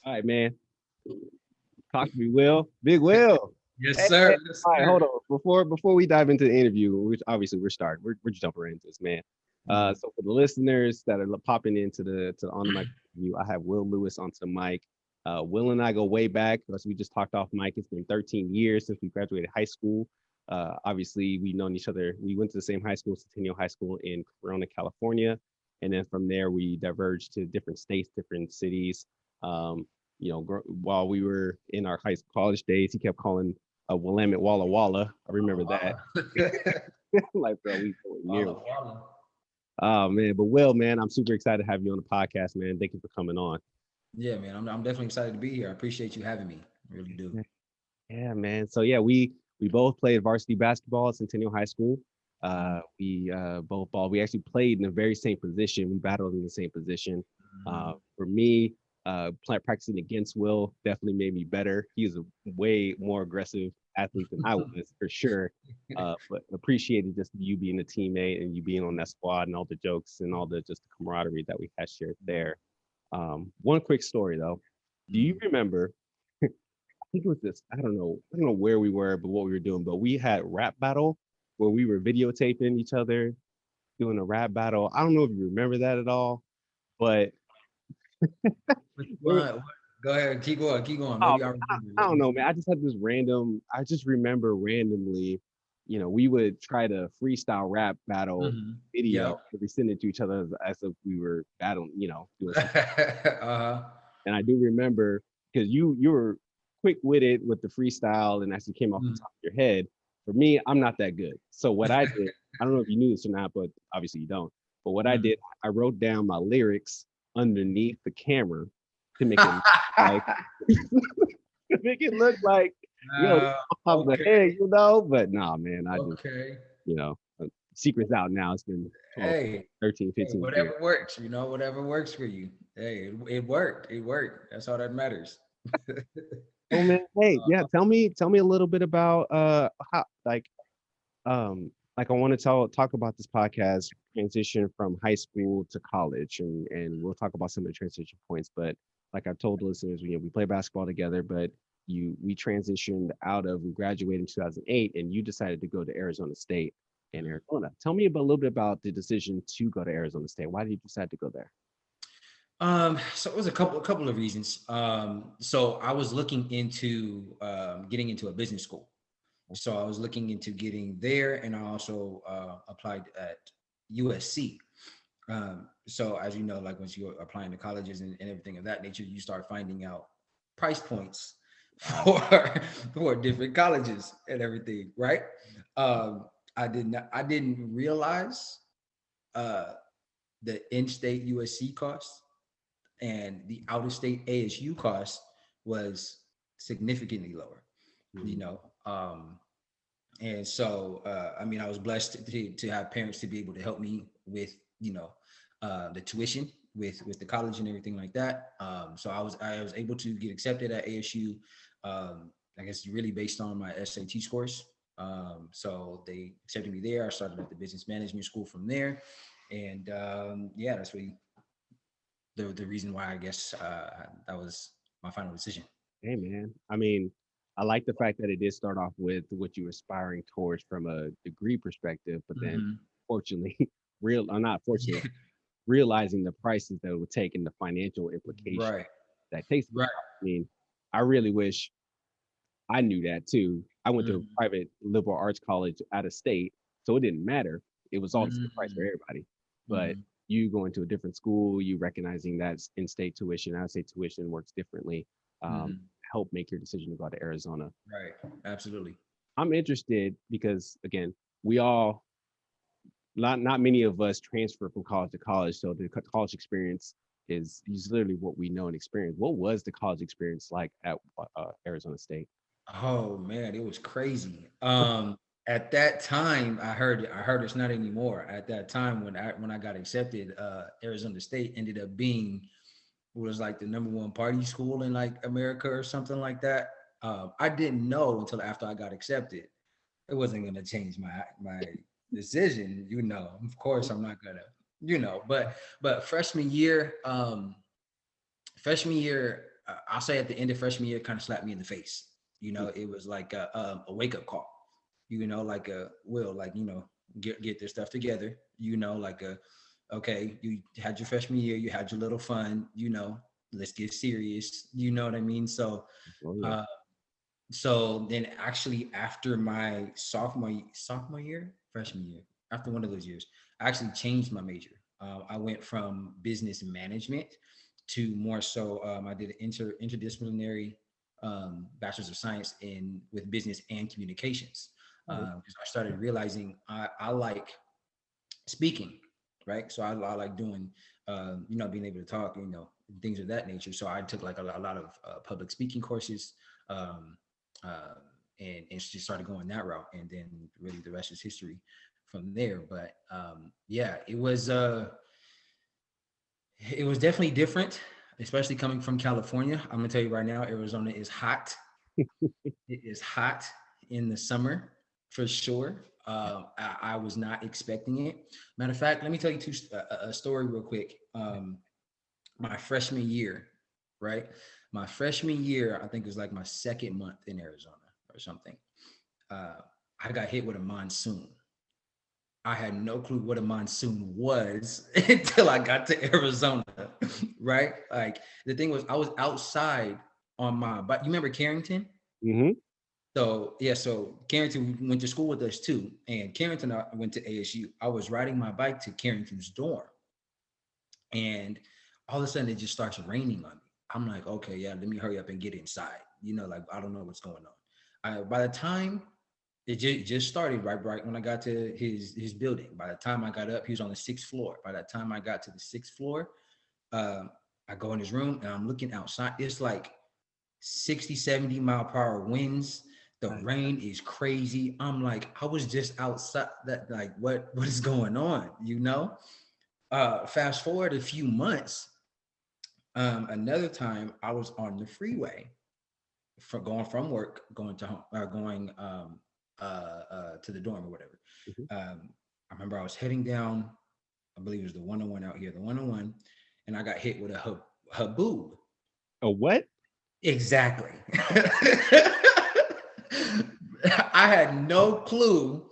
All right, man. Talk to me, Will. Big Will. Yes, Hey, sir. hey. Yes, All right, sir. hold on. Before we dive into the interview, which obviously we're starting, we're jumping right into this, man. Mhm. So for the listeners that are popping into the on the mic interview, I have Will Lewis onto the mic. Will and I go way back because we just talked off mic. It's been 13 years since we graduated high school. Obviously, we've known each other. We went to the same high school, Centennial High School in Corona, California, and then from there we diverged to different states, different cities. Um, while we were in our college days, he kept calling Willamette Walla Walla. I remember that. Walla. Like, bro, we going near. Walla, walla. Oh man, but Will, man, I'm super excited to have you on the podcast, man. Thank you for coming on. Yeah, man. I'm definitely excited to be here. I appreciate you having me. I really do. Yeah, man. So yeah, we both played varsity basketball at Centennial High School. Mhm. We both ball. We actually played in the very same position. We battled in the same position. Mhm. For me, practicing against Will definitely made me better. He's a way more aggressive athlete than I was for sure. But appreciated just you being a teammate and you being on that squad and all the jokes and all the just the camaraderie that we had shared there. One quick story though. Do you Mhm. remember think it was this. I don't know where we were, but what we were doing. But we had rap battle where we were videotaping each other doing a rap battle. I don't know if you remember that at all, but Which there, one? Go ahead. Keep going. Keep going. oh, Maybe I remember. I What don't was know, man. I just had this random. I just remember randomly, we would try to freestyle rap battle Mhm. video. Yep. We send it to each other as if we were battling, doing some. Uh-huh. And I do remember because you were quick witted with the freestyle and actually came off the Mhm. top of your head. For me, I'm not that good. So what I did, I don't know if you knew this or not, but obviously you don't. But what I Mhm. did, I wrote down my lyrics underneath the camera to make it like to make it look like Uh, off the top of the okay. head, But nah, man, I just Okay. you know, secrets out now. It's been 12, Hey, 13, hey, 15 years. whatever works, whatever works for you. Hey, it worked. It worked. That's all that matters. Oh man, hey, yeah, tell me a little bit about how um I want to talk about this podcast transition from high school to college and we'll talk about some of the transition points, but like I told the listeners, we play basketball together, but we transitioned we graduated in 2008 and you decided to go to Arizona State in Arizona. Tell me a little bit about the decision to go to Arizona State. Why did you decide to go there? So it was a couple of reasons. So I was looking into getting into a business school. So I was looking into getting there, and I also applied at USC. So as you know, like once you're applying to colleges and everything of that nature, you start finding out price points for for different colleges and everything, right? I didn't realize uh, the in-state USC cost and the out-of-state ASU cost was significantly lower. You Mm, know, and so I mean, I was blessed to have parents to be able to help me with the tuition with the college and everything like that. So I was able to get accepted at ASU. I guess really based on my SAT scores. So they accepted me there. I started at the business management school from there, and yeah, that's really the reason why I guess that was my final decision. hey man, I mean, I like the fact that it did start off with what you were aspiring towards from a degree perspective, but then Hmm. fortunately, real or not fortunately, realizing the prices that it would take and the financial implications Right, that takes. right. I mean, I really wish I knew that too. I went to a Mhm. private liberal arts college out of state, so it didn't matter. It was all the same price for Mhm. everybody. But Mhm. you going to a different school, you recognizing that in-state tuition, out-of-state tuition works differently. Mhm. Help make your decision to go to Arizona. Right. Absolutely. I'm interested because again, we all not many of us transfer from college to college, so the college experience is literally what we know and experience. What was the college experience like at Arizona State? Oh man, it was crazy. At that time, I heard it's not anymore. At that time, when I got accepted, Arizona State ended up being what was like the number one party school in like America or something like that. I didn't know until after I got accepted. It wasn't gonna change my decision. Of course, I'm not gonna. But freshman year, I'll say at the end of freshman year, kind of slapped me in the face. You know, it was like a wake up call. You know, like a will, like get this stuff together. You know, like a okay, you had your freshman year, you had your little fun. You know, let's get serious. You know what I mean? So, Oh yeah. uh, so then actually after my sophomore year, freshman year, after one of those years, I actually changed my major. I went from business management to more so I did an interdisciplinary bachelor's of science in with business and communications Oh, because I started realizing I like speaking, right? So I like doing, being able to talk, things of that nature. So I took like a lot of public speaking courses, um, uh, and just started going that route. And then really the rest is history from there. But yeah, it was definitely different, especially coming from California. I'm gonna tell you right now, Arizona is hot. It is hot in the summer for sure. I was not expecting it. Matter of fact, let me tell you a story real quick. My freshman year, right? My freshman year, I think it was like my second month in Arizona or something. Uh, I got hit with a monsoon. I had no clue what a monsoon was until I got to Arizona, right? Like the thing was, I was outside on my bike. You remember Carrington? mm-hmm. So yeah, so Carrington went to school with us too, and Carrington I went to ASU. I was riding my bike to Carrington's dorm, and all of a sudden it just starts raining on me. I'm like, okay, yeah, let me hurry up and get inside. Like I don't know what's going on. By the time it just started right when I got to his building. By the time I got up, he was on the sixth floor. By the time I got to the sixth floor, I go in his room and I'm looking outside. It's like 60, 70 mile per hour winds. The Nice. rain is crazy. I'm like, I was just outside that, like, what is going on? Fast forward a few months. Another time I was on the freeway for going from work, going to home, going to the dorm or whatever. Mhm. I remember I was heading down, I believe it was the 101 out here, the 101, and I got hit with a haboob. A what? Exactly. I had no clue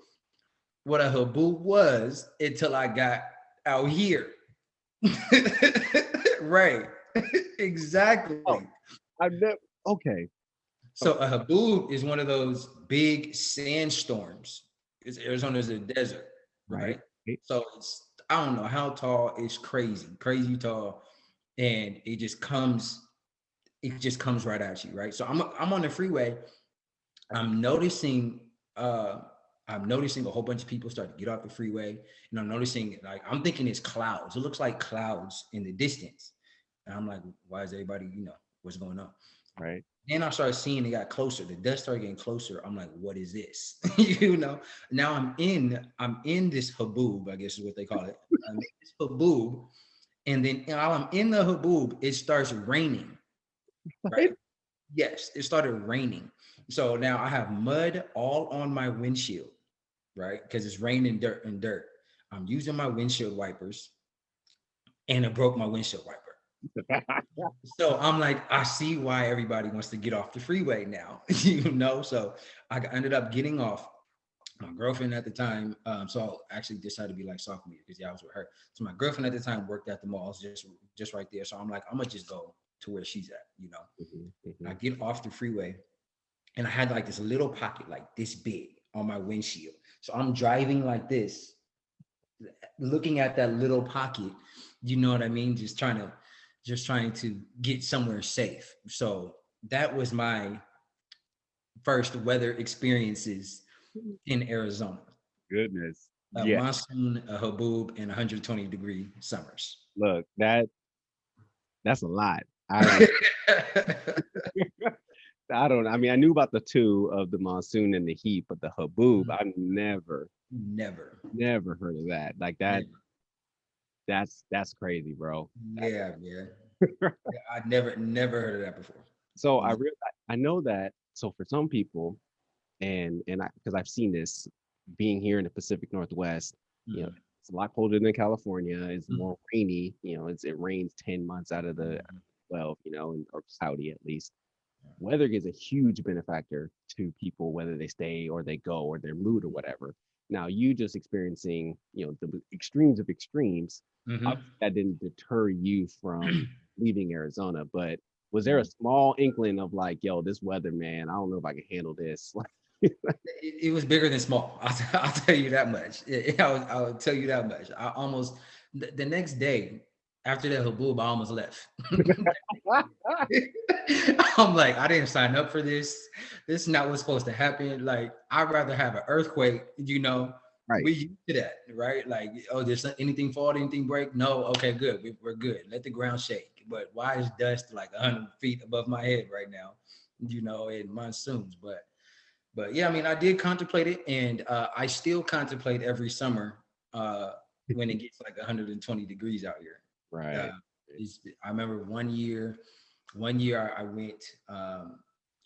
what a haboob was until I got out here. Right. Oh, Exactly. I've never. Okay. So a haboob is one of those big sandstorms. It's Arizona's a desert, Right. right? Right. So it's I don't know how tall. It's crazy, crazy tall, and it just comes right at you, right? So I'm on the freeway. I'm noticing uh I'm noticing a whole bunch of people start to get off the freeway, and I'm noticing like I'm thinking it's clouds. It looks like clouds in the distance, and I'm like, why is everybody, what's going on? Right. Then I started seeing it got closer. The dust started getting closer. I'm like, what is this? Now I'm in this haboob, I guess is what they call it. I'm in this haboob, and then while I'm in the haboob, it starts raining. Right. Right? Yes, it started raining. So now I have mud all on my windshield, right? Because it's raining dirt and dirt. I'm using my windshield wipers, and it broke my windshield wiper. So I'm like, I see why everybody wants to get off the freeway now, So ended up getting off. My girlfriend at the time, so I actually decided to be like sophomore year because I was with her. So my girlfriend at the time worked at the mall, just right there. So I'm like, I'm gonna just go to where she's at. Mhm, And I mhm. get off the freeway, and I had like this little pocket, like this big, on my windshield. So I'm driving like this, looking at that little pocket. You know what I mean? Just trying to get somewhere safe. So that was my first weather experiences in Arizona. Goodness. A Yeah. monsoon, a haboob, and 120-degree summers. Look, that's a lot. I don't. I don't. I mean, I knew about the two of the monsoon and the heat, but the haboob, I've Never, never heard of that. Like that. never. That's crazy, bro. That's Yeah, yeah. Yeah, I never heard of that before. so Ne- I know that. So for some people, and I because I've seen this being here in the Pacific Northwest, Mhm, it's a lot colder than California. It's mhm, more rainy. It rains 10 months out of the mhm. 12, or cloudy at least. Weather is a huge benefactor to people, whether they stay or they go or their mood or whatever. Now, you just experiencing, the extremes of extremes, Mm-hmm. obviously that didn't deter you from leaving Arizona, but was there a small inkling of like, yo, this weather, man, I don't know if I can handle this? It was bigger than small. I'll tell you that much. I'll tell you that much. I almost the next day after that haboob, I almost left. I'm like, I didn't sign up for this. This is not what's supposed to happen. Like, I'd rather have an earthquake. Right. We used to that, right? Like, oh, there's anything fall, anything break? No, okay, good. We're good. Let the ground shake. But why is dust like 100 feet above my head right now? In monsoons, but yeah, I mean, I did contemplate it, and I still contemplate every summer when it gets like 120 degrees out here. Uh, Right. I remember one year I went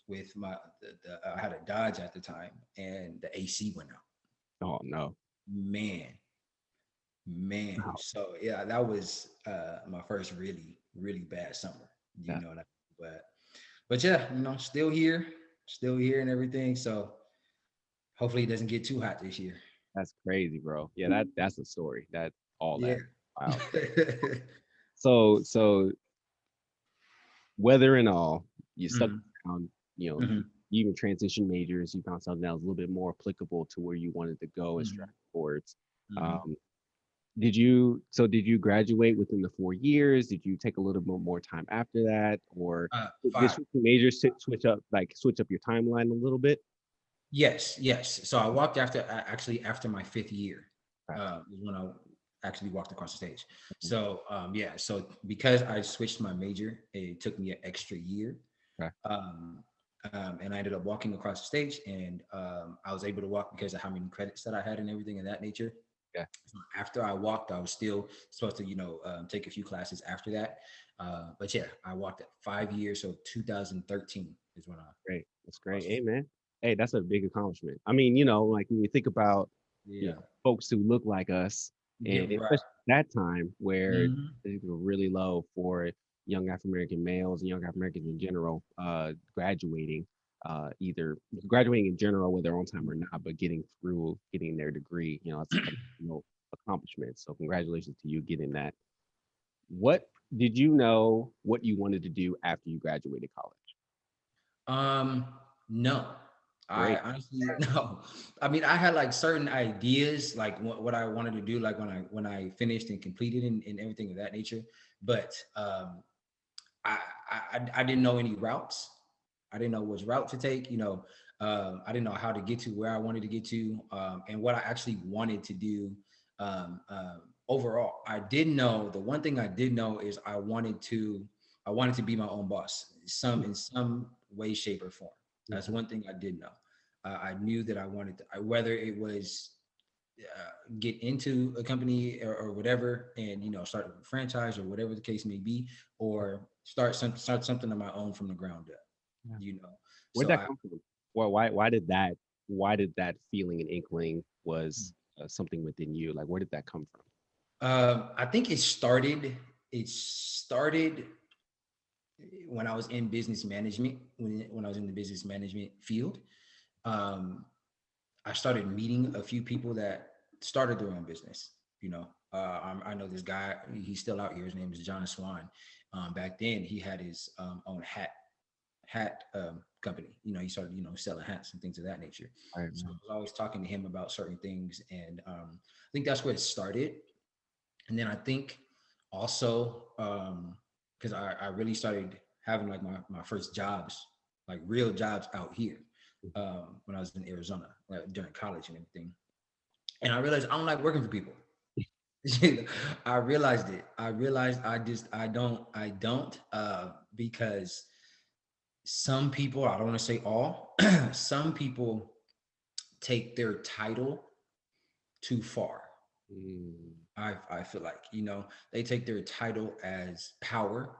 with I had a Dodge at the time, and the AC went out. Oh no. Man, man. Wow. So yeah, that was my first really, really bad summer. You That, know that, but yeah, still here and everything. So hopefully it doesn't get too hot this year. that's crazy, bro. Yeah, that's a story. That all Yeah. that. Wow. So weather and all, you stuck Mhm, around, you mhm, even transition majors, you found something that was a little bit more applicable to where you wanted to go and strive mhm, towards. mhm. Um, did you graduate within the 4 years? Did you take a little bit more time after that? Or did 5. switching majors switch up your timeline a little bit? Yes, yes. So I walked actually after my 5th year, Okay. is when I actually walked across the stage. So yeah, so because I switched my major, it took me an extra year. Okay. Um, and I ended up walking across the stage, and I was able to walk because of how many credits that I had and everything of that nature. Yeah. So after I walked, I was still supposed to, take a few classes after that. But yeah, I walked at 5 years. So 2013 is when I Great. That's great. crossed. Hey, man. Hey, that's a big accomplishment. I mean, like when we think about, Yeah. folks who look like us, Yeah. and Right. especially that time where Mhm. things were really low for young African American males and young African Americans in general, graduating, either graduating in general, whether on time or not, but getting their degree, it's a accomplishment. So congratulations to you getting that. What did you know what you wanted to do after you graduated college? Um, no. I Great. honestly no. I mean, I had like certain ideas, like what I wanted to do, like when I finished and completed and everything of that nature. But I, I didn't know any routes. I didn't know which route to take. I didn't know how to get to where I wanted to get to, and what I actually wanted to do. Overall, I did know the one thing I did know is I wanted to be my own boss, in some way, shape, or form. That's Mhm. one thing I did know. I knew that I wanted to, whether it was get into a company or whatever, and start a franchise or whatever the case may be, or start something of my own from the ground up. Yeah. You know, Where'd so that I come from? Why did that feeling and inkling was something within you? Like, where did that come from? I think it started when I was in business management, when I was in the business management field. Um, I started meeting a few people that started their own business. I know this guy. He's still out here. His name is John Swan. Back then, he had his own hat company. He started selling hats and things of that nature. Right, So I right. was always talking to him about certain things, and I think that's where it started. And then I think also because I really started having like my first jobs, like real jobs out here, when I was in Arizona, like during college and everything. And I realized I don't like working for people. I realized it. I realized I don't because some people, I don't want to say all, some people take their title too far. Mm, I feel like, they take their title as power.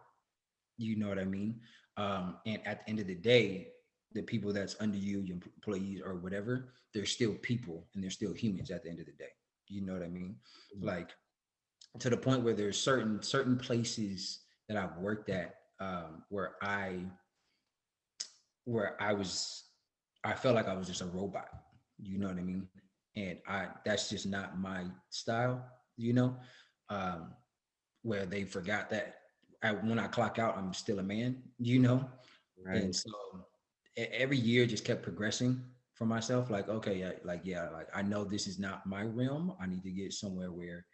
You know what I mean? And at the end of the day, the people that's under you, your employees or whatever, they're still people and they're still humans at the end of the day. You know what I mean? mm, Like, to the point where there's certain places that I've worked at. where I was, I felt like I was just a robot. You know what I mean? And that's just not my style. You know, um, where they forgot that when I clock out, I'm still a man. You know, and Right. so every year just kept progressing for myself. Like, okay, yeah, like I know this is not my realm. I need to get somewhere where,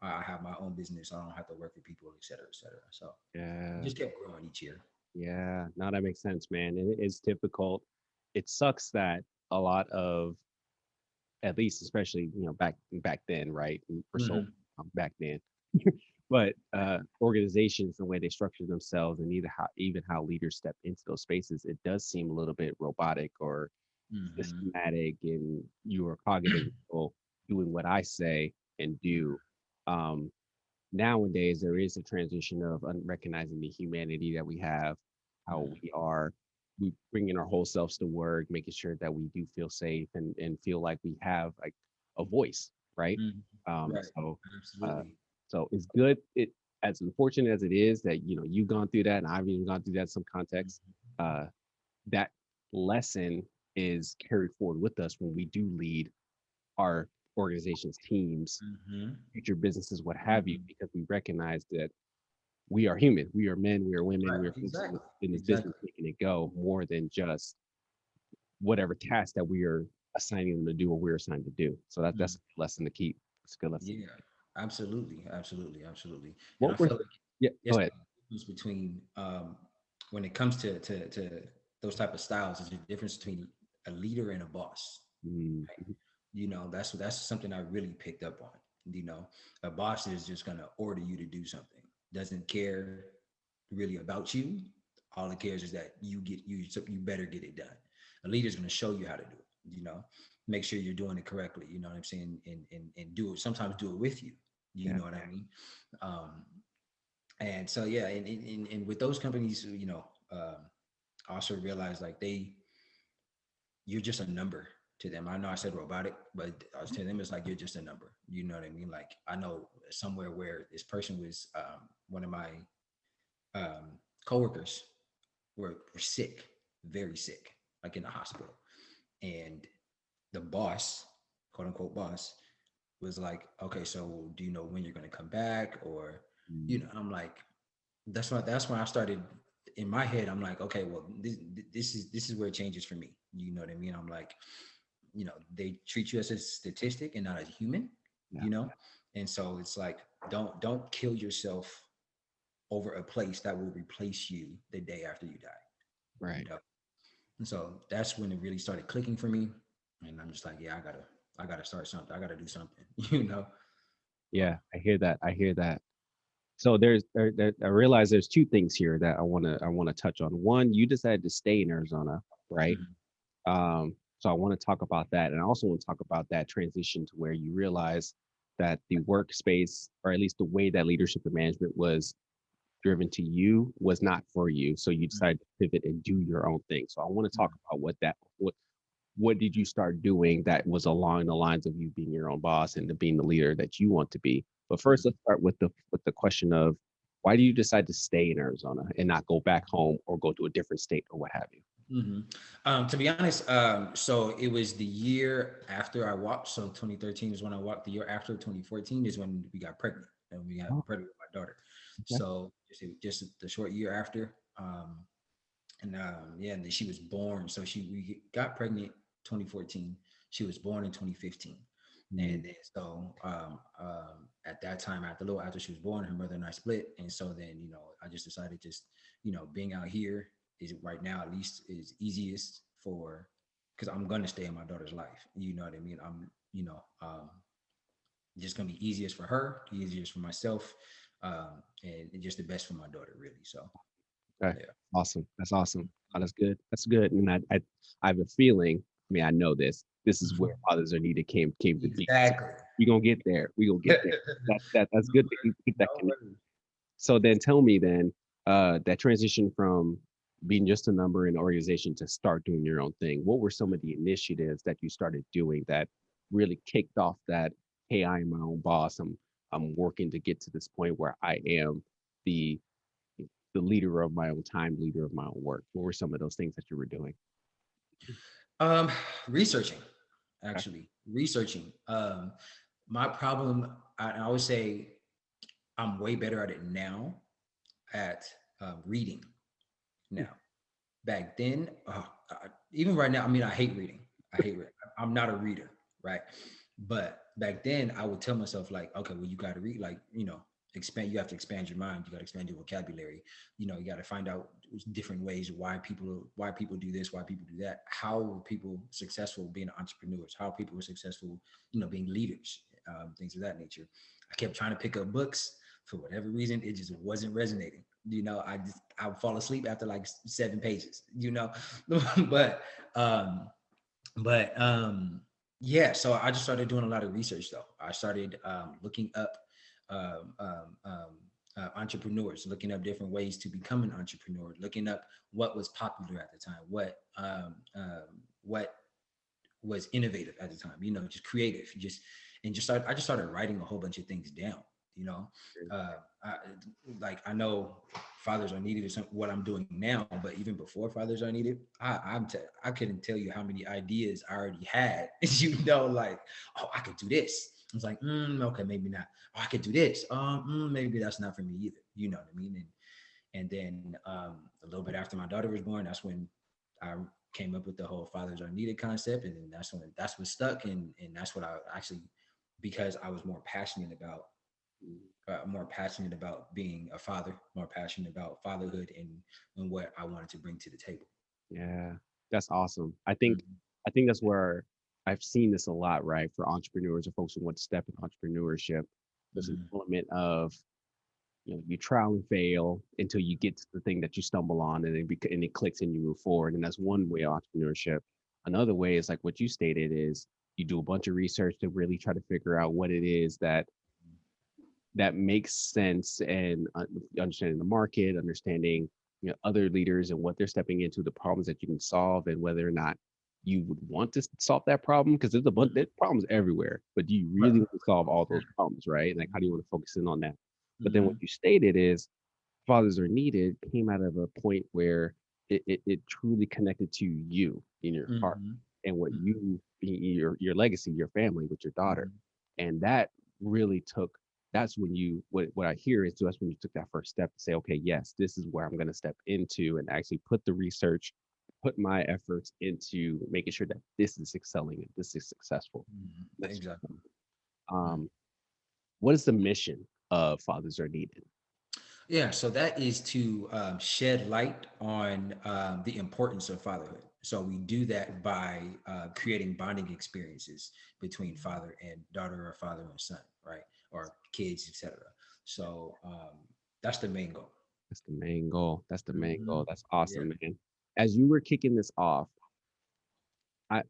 I have my own business. I don't have to work for people, et cetera, et cetera. So it Yeah. just kept growing each year. Yeah. Now that makes sense, man. And it is difficult. It sucks that a lot of, at least especially, back then, right? We're so Hmm. back then. But organizations, the way they structure themselves, and even how leaders step into those spaces, it does seem a little bit robotic or Hmm. systematic, and you are cognitive people doing what I say and do. Um, Nowadays, there is a transition of recognizing the humanity that we have, how we are, we bringing our whole selves to work, making sure that we do feel safe and feel like we have like a voice, right? Hmm. Right. So, uh, Absolutely. so it's good. It as unfortunate as it is that you've gone through that, and I've even gone through that in some context. Uh, that lesson is carried forward with us when we do lead our organizations, teams, Hmm. future businesses, what have you, Hmm. because we recognize that we are human, we are men, we are women, Right. we are folks Exactly. in this business Exactly. making it go more than just whatever task that we are assigning them to do or we're assigned to do. So that's Mm. a lesson to keep. It's a good lesson. Yeah. Absolutely. Absolutely. Absolutely. And I What were feel like Yeah, go it's ahead. the difference between when it comes to those type of styles, there's a difference between a leader and a boss. Mm, That's something I really picked up on. A boss is just gonna order you to do something, doesn't care really about you. All it cares is that you better get it done. A leader's gonna show you how to do it. Make sure you're doing it correctly. You know what I'm saying, and do it. Sometimes do it with you. You yeah, know what I mean. Um, and so yeah, and with those companies, I also realized like you're just a number to them. I know I said robotic, but to them it's like you're just a number. You know what I mean? Like I know somewhere where this person was one of my um, coworkers were sick, very sick, like in the hospital, and the boss, quote unquote boss, was like, okay, so do you know when you're gonna come back, or mm, I'm like, that's when I started in my head. I'm like, okay, well, this is where it changes for me. You know what I mean? I'm like, they treat you as a statistic and not as a human. yeah, You know, and so it's like, don't kill yourself over a place that will replace you the day after you die. You right. know, and so that's when it really started clicking for me, and I'm just like, yeah, I gotta start something. I gotta do something. You know. Yeah, I hear that. I hear that. So I realize there's two things here that I want to touch on. One, you decided to stay in Arizona, right? Mhm. So I want to talk about that, and I also want to talk about that transition to where you realize that the workspace, or at least the way that leadership and management was driven to you, was not for you. So you decided to pivot and do your own thing. So I want to talk Mhm. about what did you start doing that was along the lines of you being your own boss and to being the leader that you want to be. But first, let's start with the question of why do you decide to stay in Arizona and not go back home or go to a different state or what have you? Hmm. To be honest, so it was the year after I walked. So 2013 is when I walked. The year after 2014 is when we got pregnant, and we got Oh, pregnant with my daughter. okay. So just the short year after, and yeah, and then she was born. So we got pregnant 2014. She was born in 2015. Mm, And then so at that time, after a little after she was born, her mother and I split. And so then, I just decided just, being out here is right now at least is easiest for, because I'm gonna stay in my daughter's life. You know what I mean? I'm, just gonna be easiest for her, easiest for myself, and just the best for my daughter, really. So okay. yeah. Awesome. That's awesome. Oh, that's good. That's good. And I have a feeling, I mean, I know this. This is where fathers are needed came to be. So Exactly. we're gonna get there. We're gonna get there. That's No good that you worries. keep that No connection. worries. So then tell me then, that transition from being just a number in an organization to start doing your own thing. What were some of the initiatives that you started doing that really kicked off that, hey, I am my own boss. I'm working to get to this point where I am the the leader of my own time, leader of my own work? What were some of those things that you were doing? Um, researching, Okay. actually, researching. My problem, I always say, I'm way better at it now at reading Hmm. now. Back then, even right now, I mean, I hate reading. I hate reading. I'm not a reader, right? But back then, I would tell myself like, okay, well, you got to read, like, expand. You have to expand your mind. You got to expand your vocabulary. You got to find out different ways why people do this, why people do that. How were people successful being entrepreneurs? How people were successful, being leaders, things of that nature. I kept trying to pick up books for whatever reason. It just wasn't resonating. I would fall asleep after like 7 pages. but um, but yeah, so I just started doing a lot of research though. I started looking up um, um, um, entrepreneurs, looking up different ways to become an entrepreneur, looking up what was popular at the time, what was innovative at the time, just creative, I just started writing a whole bunch of things down, you know. Uh, I, I know fathers are needed is what I'm doing now, but even before fathers are needed, I couldn't tell you how many ideas I already had, like, oh, I could do this. I was like, okay, maybe not. Oh, I could do this. Maybe that's not for me either. You know what I mean? And then a little bit after my daughter was born, that's when I came up with the whole fathers are needed concept, and then that's what stuck, and that's what I actually, because I was more passionate about being a father, more passionate about fatherhood, and what I wanted to bring to the table. Yeah, that's awesome. Mhm. I think that's where I've seen this a lot, right? For entrepreneurs or folks who want to step in entrepreneurship, there's an Mhm. element of you trial and fail until you get to the thing that you stumble on, and and it clicks and you move forward. And that's one way of entrepreneurship. Another way is like what you stated is you do a bunch of research to really try to figure out what it is that makes sense, and understanding the market, understanding other leaders and what they're stepping into, the problems that you can solve, and whether or not you would want to solve that problem, because there's problems everywhere, but do you Right. really want to solve all those problems, right? Like, how do you want to focus in on that? But then what Mhm. you stated is fathers are needed came out of a point where it truly connected to you in your heart, Mhm. and what Mhm. your legacy, your family with your daughter. Mhm. And that really took that's when you what I hear is that's when you took that first step to say, okay, yes, this is where I'm going to step into and actually put the research, put my efforts into making sure that this is excelling and this is successful. Mhm. That's Exactly. Mhm. um what is the mission of Fathers Are Needed? Yeah, so that is to shed light on the importance of fatherhood. So we do that by creating bonding experiences between father and daughter, or father and son, right, or kids, etc. So that's the main goal. That's the main goal. That's the main Hmm. goal. That's Yeah. awesome, man. As you were kicking this off, I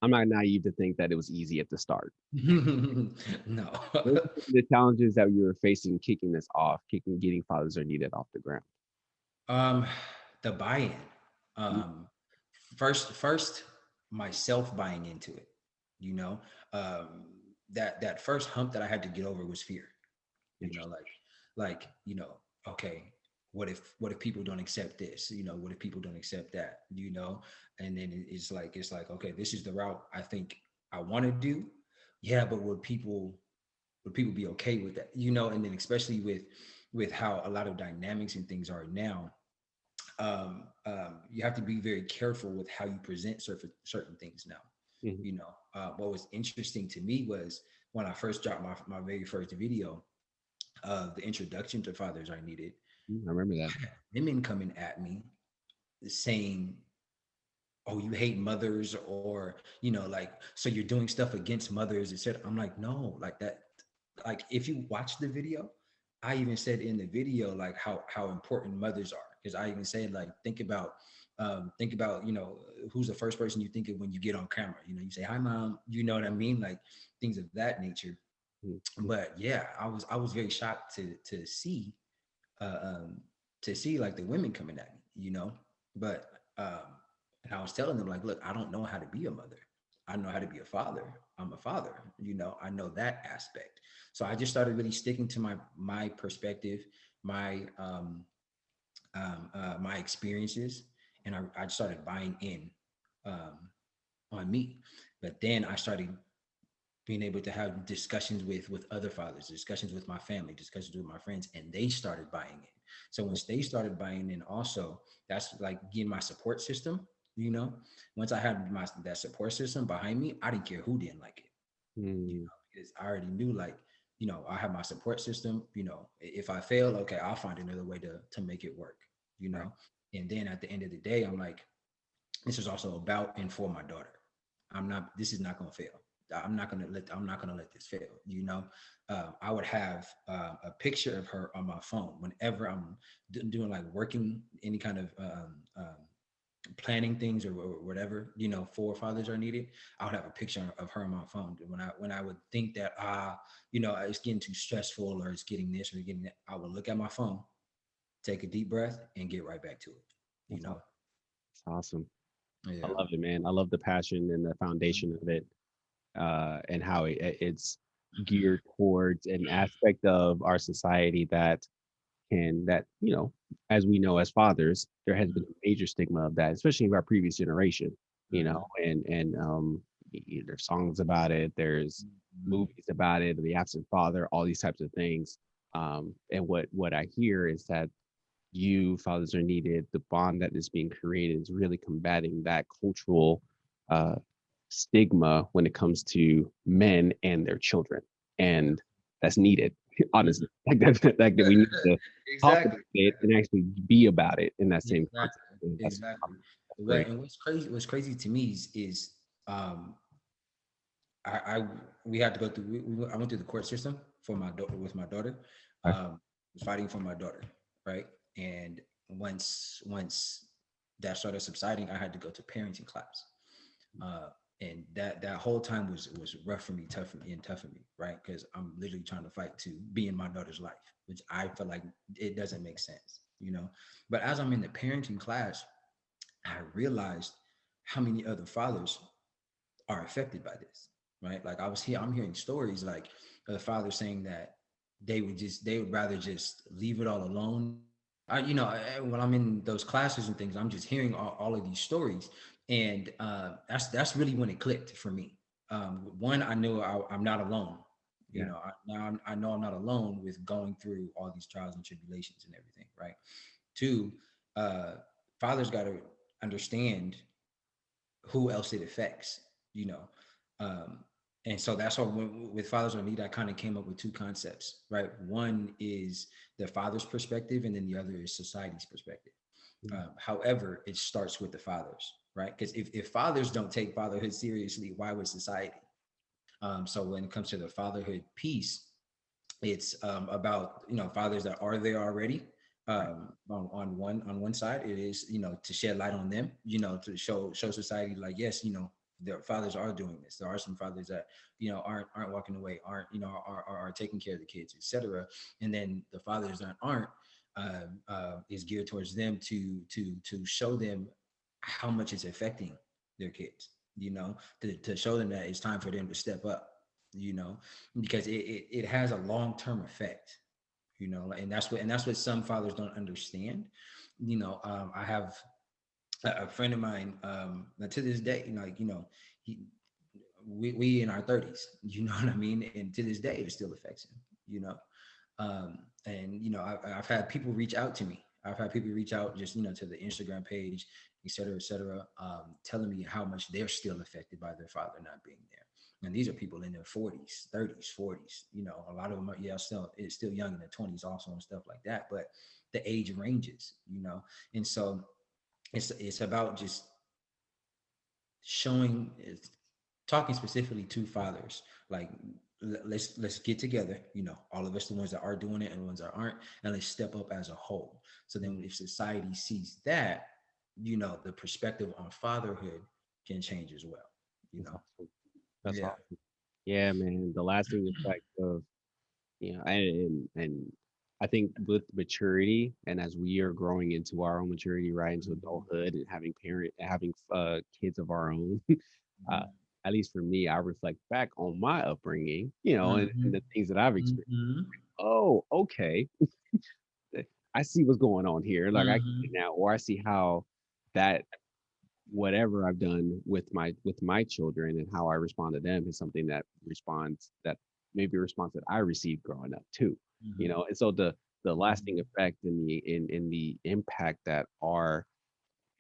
I'm not naive to think that it was easy at the start. No. What were some of the challenges that you were facing kicking this off, getting Fathers Are Needed off the ground? um, the buy-in. Mm. Um, first, myself buying into it. You know, um, that first hump that I had to get over was fear. You know, Interesting. like okay, what if people don't accept this? What if people don't accept that? And then it's like okay, this is the route I think I want to do. Yeah, but would people be okay with that? And then especially with how a lot of dynamics and things are now, you have to be very careful with how you present certain things now. Mhm. What was interesting to me was when I first dropped my very first video, the introduction to Fathers I Needed, I remember that. I had women coming at me saying, oh, you hate mothers, or like, so you're doing stuff against mothers, etc. I'm like, no, like that. Like, if you watch the video, I even said in the video like how important mothers are, because I even said, like, think about who's the first person you think of when you get on camera. You say, hi mom, you know what I mean, like things of that nature. Mhm. But yeah, I was very shocked uh, um, to see like the women coming at me, but and I was telling them, like, look, I don't know how to be a mother. I know how to be a father. I'm a father. I know that aspect. So I just started really sticking to my perspective, my my experiences, and I started buying in um, on me. But then I started being able to have discussions with other fathers, discussions with my family, discussions with my friends, and they started buying in. So once they started buying in, also that's like getting my support system. You know, once I had my that support system behind me, I didn't care who didn't like it. You Mm, know, because I already knew like, I have my support system. If I fail, okay, I'll find another way to make it work. You right. know, and then at the end of the day, I'm like, this is also about and for my daughter. I'm not. This is not going to fail. I'm not gonna let this fail. I would have a picture of her on my phone whenever I'm doing like working any kind of planning things or whatever. For fathers are needed. I would have a picture of her on my phone. When I would think that it's getting too stressful or it's getting this or getting that, I would look at my phone, take a deep breath, and get right back to it. You That's, know. that's awesome. I Yeah. love it, man. I love the passion and the foundation of it, and how it's geared towards an aspect of our society that as we know as fathers, there has been a major stigma of that, especially in our previous generation. Mhm. There's songs about it, there's Mhm. movies about it, the absent father, all these types of things. And what I hear is that you fathers are needed. The bond that is being created is really combating that cultural uh, stigma when it comes to men and their children, and that's needed. Honestly, like that we need to talk about Exactly. it and actually be about it in that same context. Exactly. And Exactly. that's Well, great. and what's crazy to me is um I we had to go through I went through the court system for my daughter with my daughter, Okay. um fighting for my daughter, right? And once that started subsiding, I had to go to parenting class. uh, and that whole time was rough for me, tough for me, right? Because I'm literally trying to fight to be in my daughter's life, which I feel like it doesn't make sense. But as I'm in the parenting class, I realized how many other fathers are affected by this, right? Like I'm hearing stories like the father saying that they would rather just leave it all alone. When I'm in those classes and things, I'm just hearing all of these stories, and that's really when it clicked for me. One, I knew I'm not alone. Yeah. I know I'm not alone with going through all these trials and tribulations and everything, right? Two, uh, fathers got to understand who else it affects, you know. Um, and so that's why with Fathers on Need, I kind of came up with two concepts, right? One is the father's perspective, and then the other is society's perspective. Mm. However, it starts with the fathers, right? Because if fathers don't take fatherhood seriously, why would society? So when it comes to the fatherhood piece, it's about fathers that are there already. Right. On one side, it is to shed light on them, to show society like, yes, their fathers are doing this. There are some fathers that aren't walking away, aren't are taking care of the kids, etc. And then the fathers that aren't, is geared towards them to show them how much it's affecting their kids. To show them that it's time for them to step up. You know, because it has a long-term effect, and that's what some fathers don't understand. I have a friend of mine, that to this day, he we in our 30s, you know what I mean, and to this day it still affects him. you know and I've had people reach out to me. I've had people reach out just to the Instagram page, et cetera, telling me how much they're still affected by their father not being there. And these are people in their 40s, 30s, 40s. A lot of them are, yeah, still young in their 20s also and stuff like that. But the age ranges. And so it's about just showing, talking specifically to fathers, like, let's get together, all of us, the ones that are doing it and the ones that aren't, and let's step up as a whole. So then if society sees that, the perspective on fatherhood can change as well. you That's know awesome. That's yeah. awesome. Yeah, man. The lasting effect of and I think with maturity and as we are growing into our own maturity, right, into Mhm. adulthood and having kids of our own, uh, Mhm. at least for me, I reflect back on my upbringing, and Mhm. the things that I've experienced. Mhm. Oh, okay. I see what's going on here. Like I get it Mm-hmm. now, or I see how that whatever I've done with my children and how I respond to them is something that responds that maybe a response that I received growing up too. You Mm-hmm. know, and so the lasting effect and the impact that our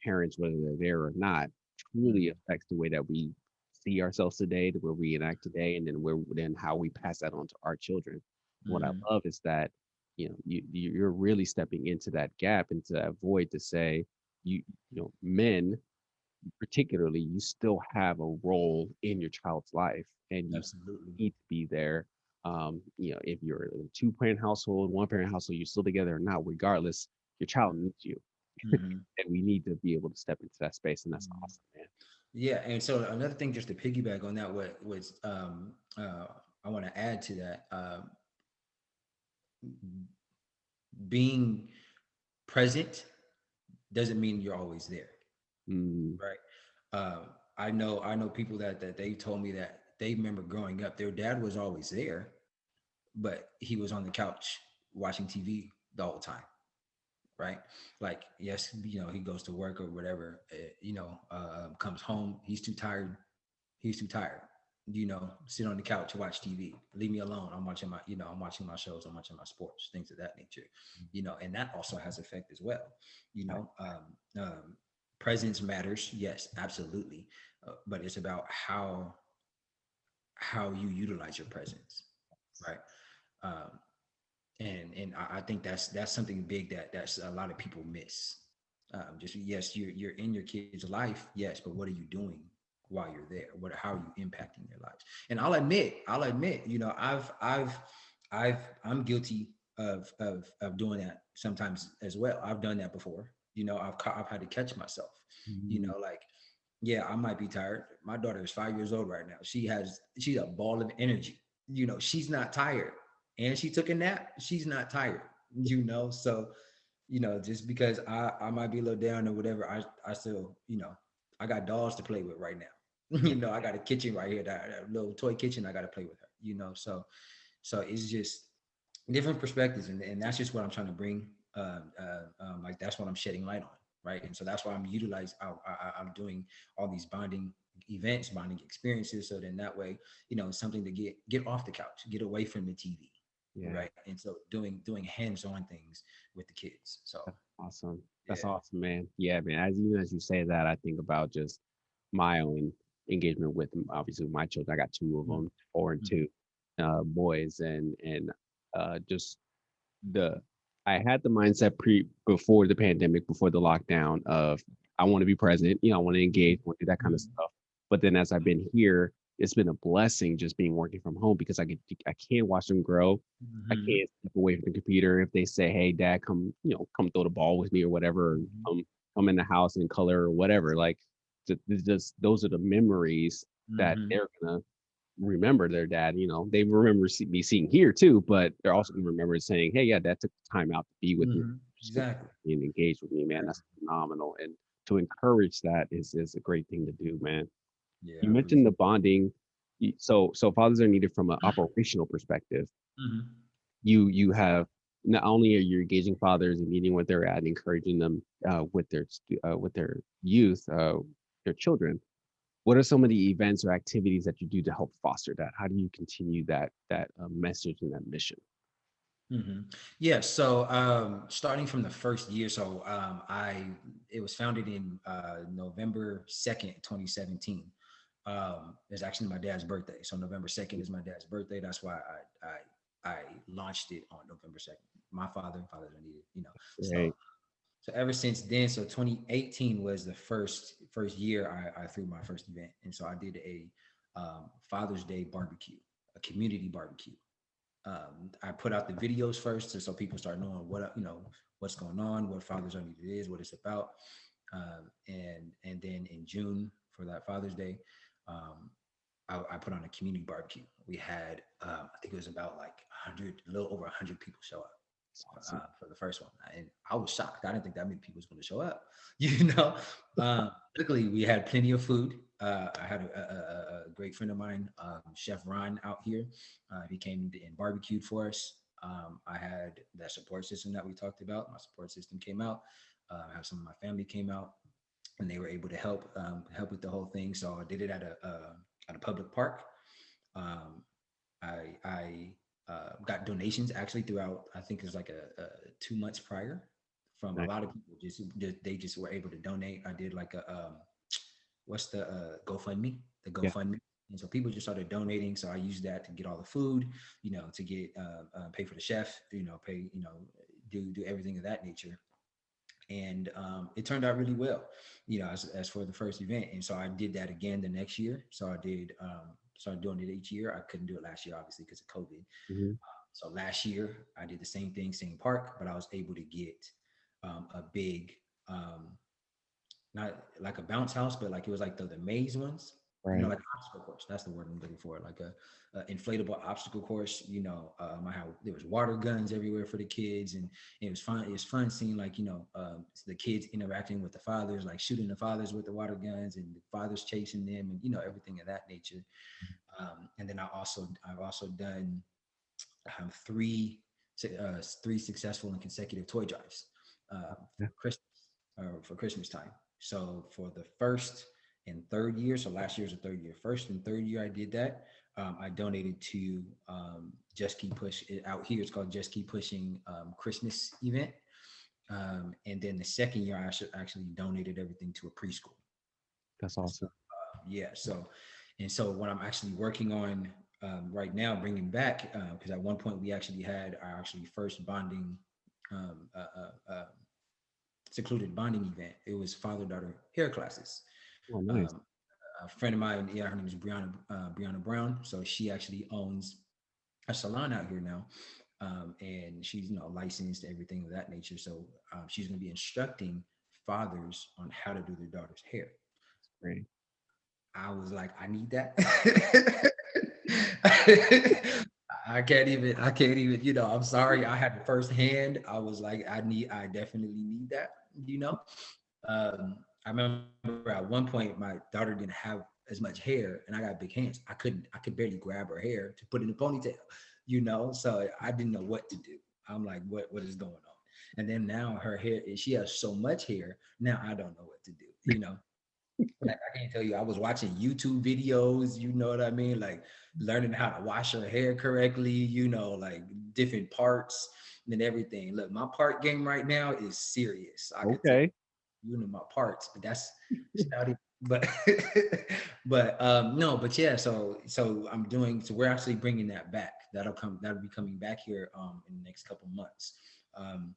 parents, whether they're there or not, truly Mm-hmm. affects the way that we see ourselves today, the way we enact today, and then how we pass that on to our children. What I Mm-hmm. love is that you're really stepping into that gap, into that void to say men particularly, you still have a role in your child's life and you Absolutely. need to be there. If you're in a two-parent household, one-parent household, you're still together or not, regardless, your child needs you. Mm-hmm. And we need to be able to step into that space. And that's Mm-hmm. awesome, man. Yeah, and so another thing, just to piggyback on that, what was I want to add to that, being present doesn't mean you're always there, Mm, right? Uh, I know people that they told me that they remember growing up, their dad was always there, but he was on the couch watching TV the whole time, right? Like, yes, he goes to work or whatever, comes home, he's too tired. He's too tired. Sit on the couch, watch TV. Leave me alone. I'm watching my shows. I'm watching my sports, things of that nature. And that also has effect as well. You right. know, presence matters. Yes, absolutely. But it's about how you utilize your presence, right? Um, and I think that's something big that's a lot of people miss. Just yes, you're in your kid's life, yes, but what are you doing while you're there? How are you impacting their lives? And I'll admit, I'm guilty of doing that sometimes as well. I've done that before. I've had to catch myself. Mm, Like, yeah, I might be tired. My daughter is 5 years old right now. She's a ball of energy. She's not tired, and she took a nap. She's not tired. So just because I might be a little down or whatever, I still I got dolls to play with right now. I got a kitchen right here, that little toy kitchen I got to play with her. So it's just different perspectives, and that's just what I'm trying to bring. Like that's what I'm shedding light on, right? And so that's why I'm doing all these bonding events, bonding experiences, so then that way, something to get off the couch, get away from the TV, yeah. right? And so doing hands-on things with the kids. So That's awesome. yeah. That's awesome, man. Yeah, man. Even as you say that, I think about just my own engagement with obviously my children. I got two of them, 4 and 2, boys, and just the I had the mindset before the pandemic, before the lockdown of I want to be present, I want to engage, want to do that kind of Mhm. stuff. But then as I've been here, it's been a blessing just being working from home because I can't watch them grow. I Mhm. can't step away from the computer if they say, "Hey, Dad, come throw the ball with me or whatever, or Mhm. come in the house and color or whatever." Like, just those are the memories that Mhm. they're gonna remember their dad. They remember me seeing here too, but they're also gonna remember saying, "Hey, yeah, dad took the time out to be with me, Mhm. spend Exactly. and engage with me, man. That's phenomenal." And to encourage that is a great thing to do, man. Yeah, You I appreciate mentioned the bonding. So fathers are needed from an it. operational perspective. Mhm. You have not only are you engaging fathers and meeting where they're at and encouraging them with their youth, their children. What are some of the events or activities that you do to help foster that? How do you continue that message and that mission? hmm Yeah, so starting from the first year, so it was founded in November 2nd, 2017. It's actually my dad's birthday, so November 2nd is my dad's birthday. That's why I launched it on November 2nd. My fathers are needed. So Right. so ever since then, so 2018 was the first year I threw my first event, and so I did a Father's Day barbecue, a community barbecue. I put out the videos first, so people start knowing what's going on, what Father's Only is, what it's about, and then in June for that Father's Day, um, I put on a community barbecue. We had I think it was about like 100, a little over 100 people show up That's awesome. for the first one, and I was shocked. I didn't think that many people was going to show up. You know, luckily we had plenty of food. I had a great friend of mine, Chef Ron, out here. He came and barbecued for us. I had that support system that we talked about. My support system came out. I have some of my family came out, and they were able to help with the whole thing. So I did it at a public park. Um, I got donations actually throughout. I think it's like a 2 months prior from a Nice. lot of people. They just were able to donate. I did like a what's the GoFundMe, the Yeah, GoFundMe. And so people just started donating. So I used that to get all the food, to get pay for the chef, pay, do everything of that nature. And it turned out really well, as for the first event. And so I did that again the next year. So I did started doing it each year. I couldn't do it last year, obviously, because of COVID. hmm, So last year I did the same thing, same park, but I was able to get a big, not like a bounce house, but like it was like the maze ones, right. like an obstacle course. That's the word I'm looking for, like a inflatable obstacle course. I had there was water guns everywhere for the kids, and it was fun. It was fun seeing like the kids interacting with the fathers, like shooting the fathers with the water guns, and the fathers chasing them, and everything of that nature. And then I've also done three successful and consecutive toy drives Yeah, for Christmas time. So for the first and third year, so last year was the third year. First and third year, I did that. I donated to Just Keep Push out here. It's called Just Keep Pushing Christmas event. And then the second year, I actually donated everything to a preschool. that's awesome. Yeah. So what I'm actually working on right now, bringing back, because at one point we actually had our actually first bonding, um, uh, secluded bonding event. It was father-daughter hair classes. Oh, nice. Um, a friend of mine, yeah, her name is Brianna Brown. So she actually owns a salon out here now, and she's licensed, everything of that nature. So she's going to be instructing fathers on how to do their daughter's hair. Great. I was like, I need that. I can't even, I'm sorry. I had it firsthand. I was like, I definitely need that. I remember at one point my daughter didn't have as much hair and I got big hands. I could barely grab her hair to put in a ponytail. So I didn't know what to do. I'm like, what is going on? And then now her hair, she has so much hair. Now I don't know what to do. Like I can't tell you, I was watching YouTube videos, you know what I mean? Like learning how to wash her hair correctly, like different parts and everything. Look, my part game right now is serious. I could tell Okay. you my parts, but it's not even, but but no, but yeah, so we're actually bringing that back. That'll be coming back here in the next couple months. Um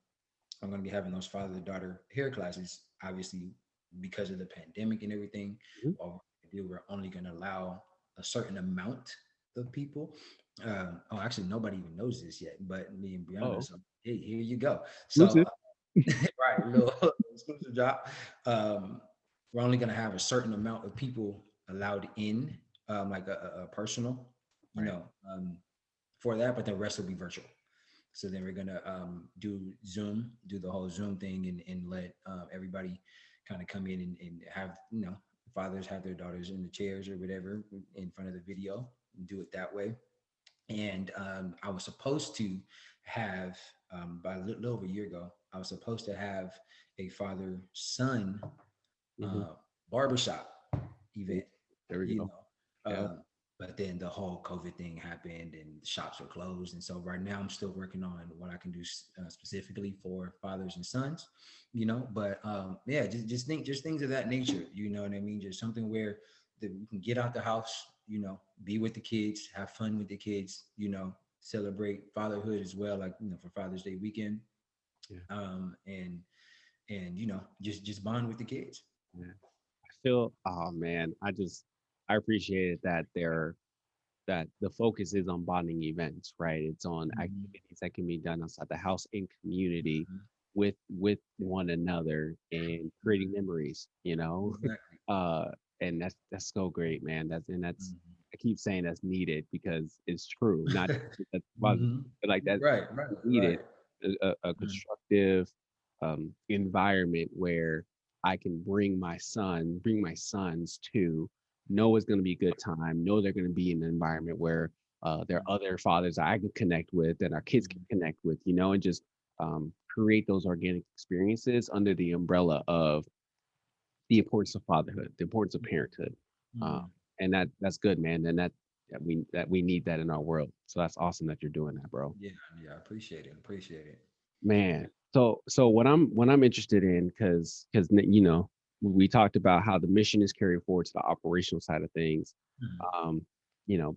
I'm going to be having those father-daughter hair classes, obviously because of the pandemic and everything. Mhm. We're only going to allow a certain amount of people. Actually, nobody even knows this yet, but me and Brianna. Oh, So hey, here you go. So exclusive. right, a little exclusive drop. We're only going to have a certain amount of people allowed in, like a personal, you Right. know, um, for that, but the rest will be virtual. So then we're gonna do the whole Zoom thing, and let everybody kind of come in and have fathers have their daughters in the chairs or whatever in front of the video, and do it that way. And I was supposed to have by a little over a year ago, I was supposed to have a father son Hmm. uh, barbershop event, There we you go. know. Yeah. But then the whole COVID thing happened and the shops were closed. And so right now I'm still working on what I can do specifically for fathers and sons, But yeah, just things of that nature. You know what I mean? Just something where we can get out the house, be with the kids, have fun with the kids, celebrate fatherhood as well, like for Father's Day weekend, Yeah. and just bond with the kids. Yeah. I feel, oh man, I appreciated that that the focus is on bonding events, right? It's on Mhm, activities that can be done outside the house in community mhm, with one another and creating mhm. memories, you know? Exactly. Uh, and that's so great, man. That's Mhm. I keep saying that's needed because it's true. Not that's positive, Mhm. but like that Right, right, is needed. right. A Mhm. constructive environment where I can bring my sons to know it's going to be a good time, know they're going to be in an environment where there are other fathers I can connect with and our kids can connect with, and just create those organic experiences under the umbrella of the importance of fatherhood, the importance of parenthood. Uh, Mm. and that's good, man. And that we need that in our world. So that's awesome that you're doing that, bro. Yeah, yeah, I appreciate it. Appreciate it. Man. So what I'm interested in, because we talked about how the mission is carried forward to the operational side of things. Mhm. Um,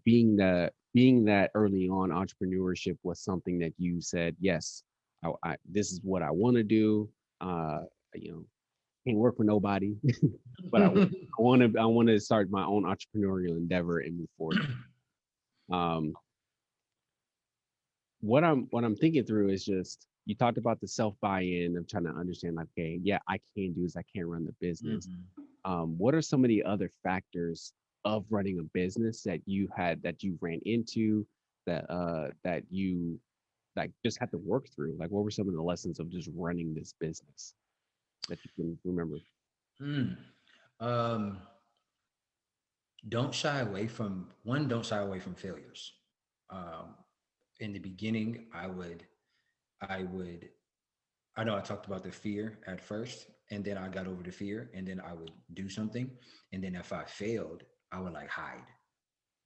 being that early on entrepreneurship was something that you said, yes, this is what I want to do. Uh, you know, can't work for nobody, but I want to start my own entrepreneurial endeavor and move forward. Um, what I'm thinking through is just you talked about the self buy-in of trying to understand, like, okay, yeah, I can do this, I can run the business. Mhm. What are some of the other factors of running a business that you ran into that you like just had to work through? Like, what were some of the lessons of just running this business that you can remember? Mm. Um, don't shy away from one. Don't shy away from failures. Um, in the beginning, I would. I know I talked about the fear at first, and then I got over the fear, and then I would do something, and then if I failed, I would like hide.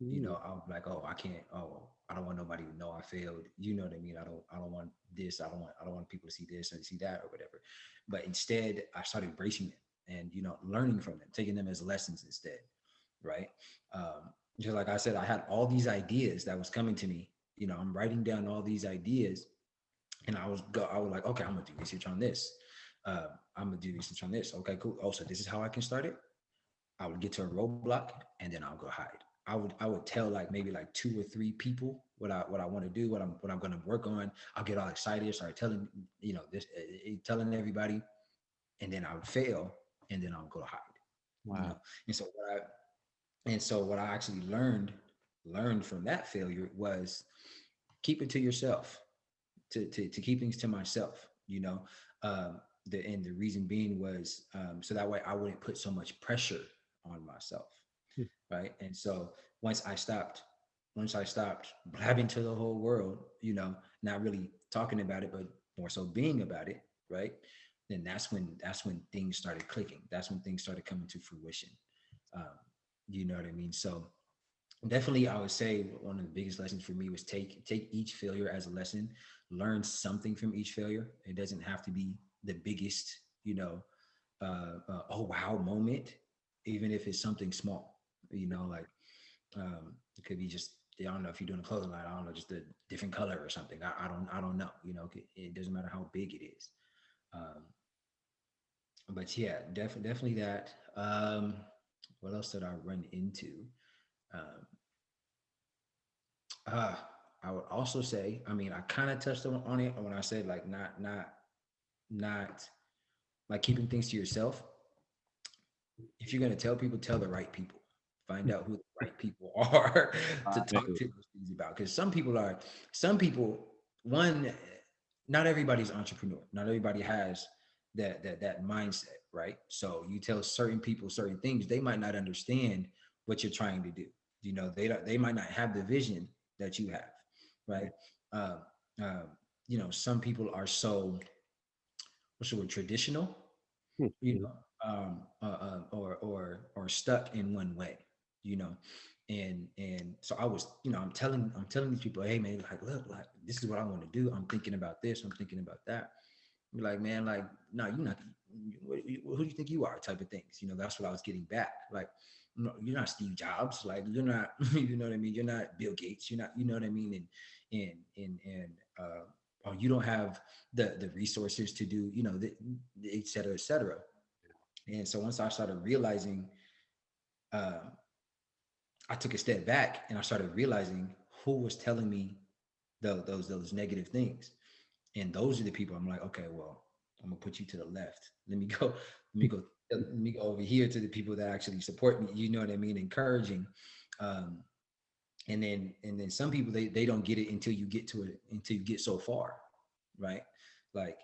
Mm, I was like, oh, I can't. Oh, I don't want nobody to know I failed. You know what I mean? I don't want this. I don't want people to see this and see that or whatever. But instead, I started embracing it and learning from them, taking them as lessons instead, right? Just like I said, I had all these ideas that was coming to me. I'm writing down all these ideas, and I was like, okay, I'm gonna do research on this. I'm gonna do research on this. Okay, cool. Oh, so this is how I can start it. I would get to a roadblock and then I'll go hide. I would tell like maybe like two or three people what I want to do, what I'm going to work on. I'll get all excited, start telling this, telling everybody, and then I would fail, and then I'll go hide. You wow. know, and so what I actually learned from that failure was keep it to yourself, to keep things to myself. The reason being was so that way I wouldn't put so much pressure on myself, Hmm, right? And so once I stopped, once I stopped blabbing to the whole world, not really talking about it, but more so being about it, right? Then that's when things started clicking. That's when things started coming to fruition. Um, you know what I mean? So definitely I would say one of the biggest lessons for me was take each failure as a lesson, learn something from each failure. It doesn't have to be the biggest, oh wow moment, even if it's something small, like it could be just, I don't know, if you're doing a clothing line, I don't know, just a different color or something. I don't know, it doesn't matter how big it is. um, but yeah, definitely that. What else did I run into? um, Uh, I would also say, I mean, I kind of touched on it when I said like not like keeping things to yourself. If you're gonna tell people, tell the right people. Find out who the right people are to talk right. to those things about. Because some people, one, not everybody's entrepreneur. Not everybody has that mindset, right? So you tell certain people certain things, they might not understand what you're trying to do. They might not have the vision that you have, right? Right. Um, um, some people are so, what's the word, traditional, Hmm, you mhm. know, or stuck in one way, you know. And so I'm telling these people, hey man, like, look, like, this is what I want to do. I'm thinking about this, I'm thinking about that. Be like, man, like, no, you're not. Who do you think you are? Type of things. That's what I was getting back. Like, no, you're not Steve Jobs. Like, you're not. You know what I mean? You're not Bill Gates. You're not. You know what I mean? And or you don't have the resources to do. Et cetera, et cetera. And so once I started realizing, um, I took a step back and I started realizing who was telling me those negative things. And those are the people I'm like, okay, well, I'm gonna put you to the left. Let me go over here to the people that actually support me. You know what I mean? Encouraging. Um, and then some people, they don't get it until you get to it, until you get so far, right? Like,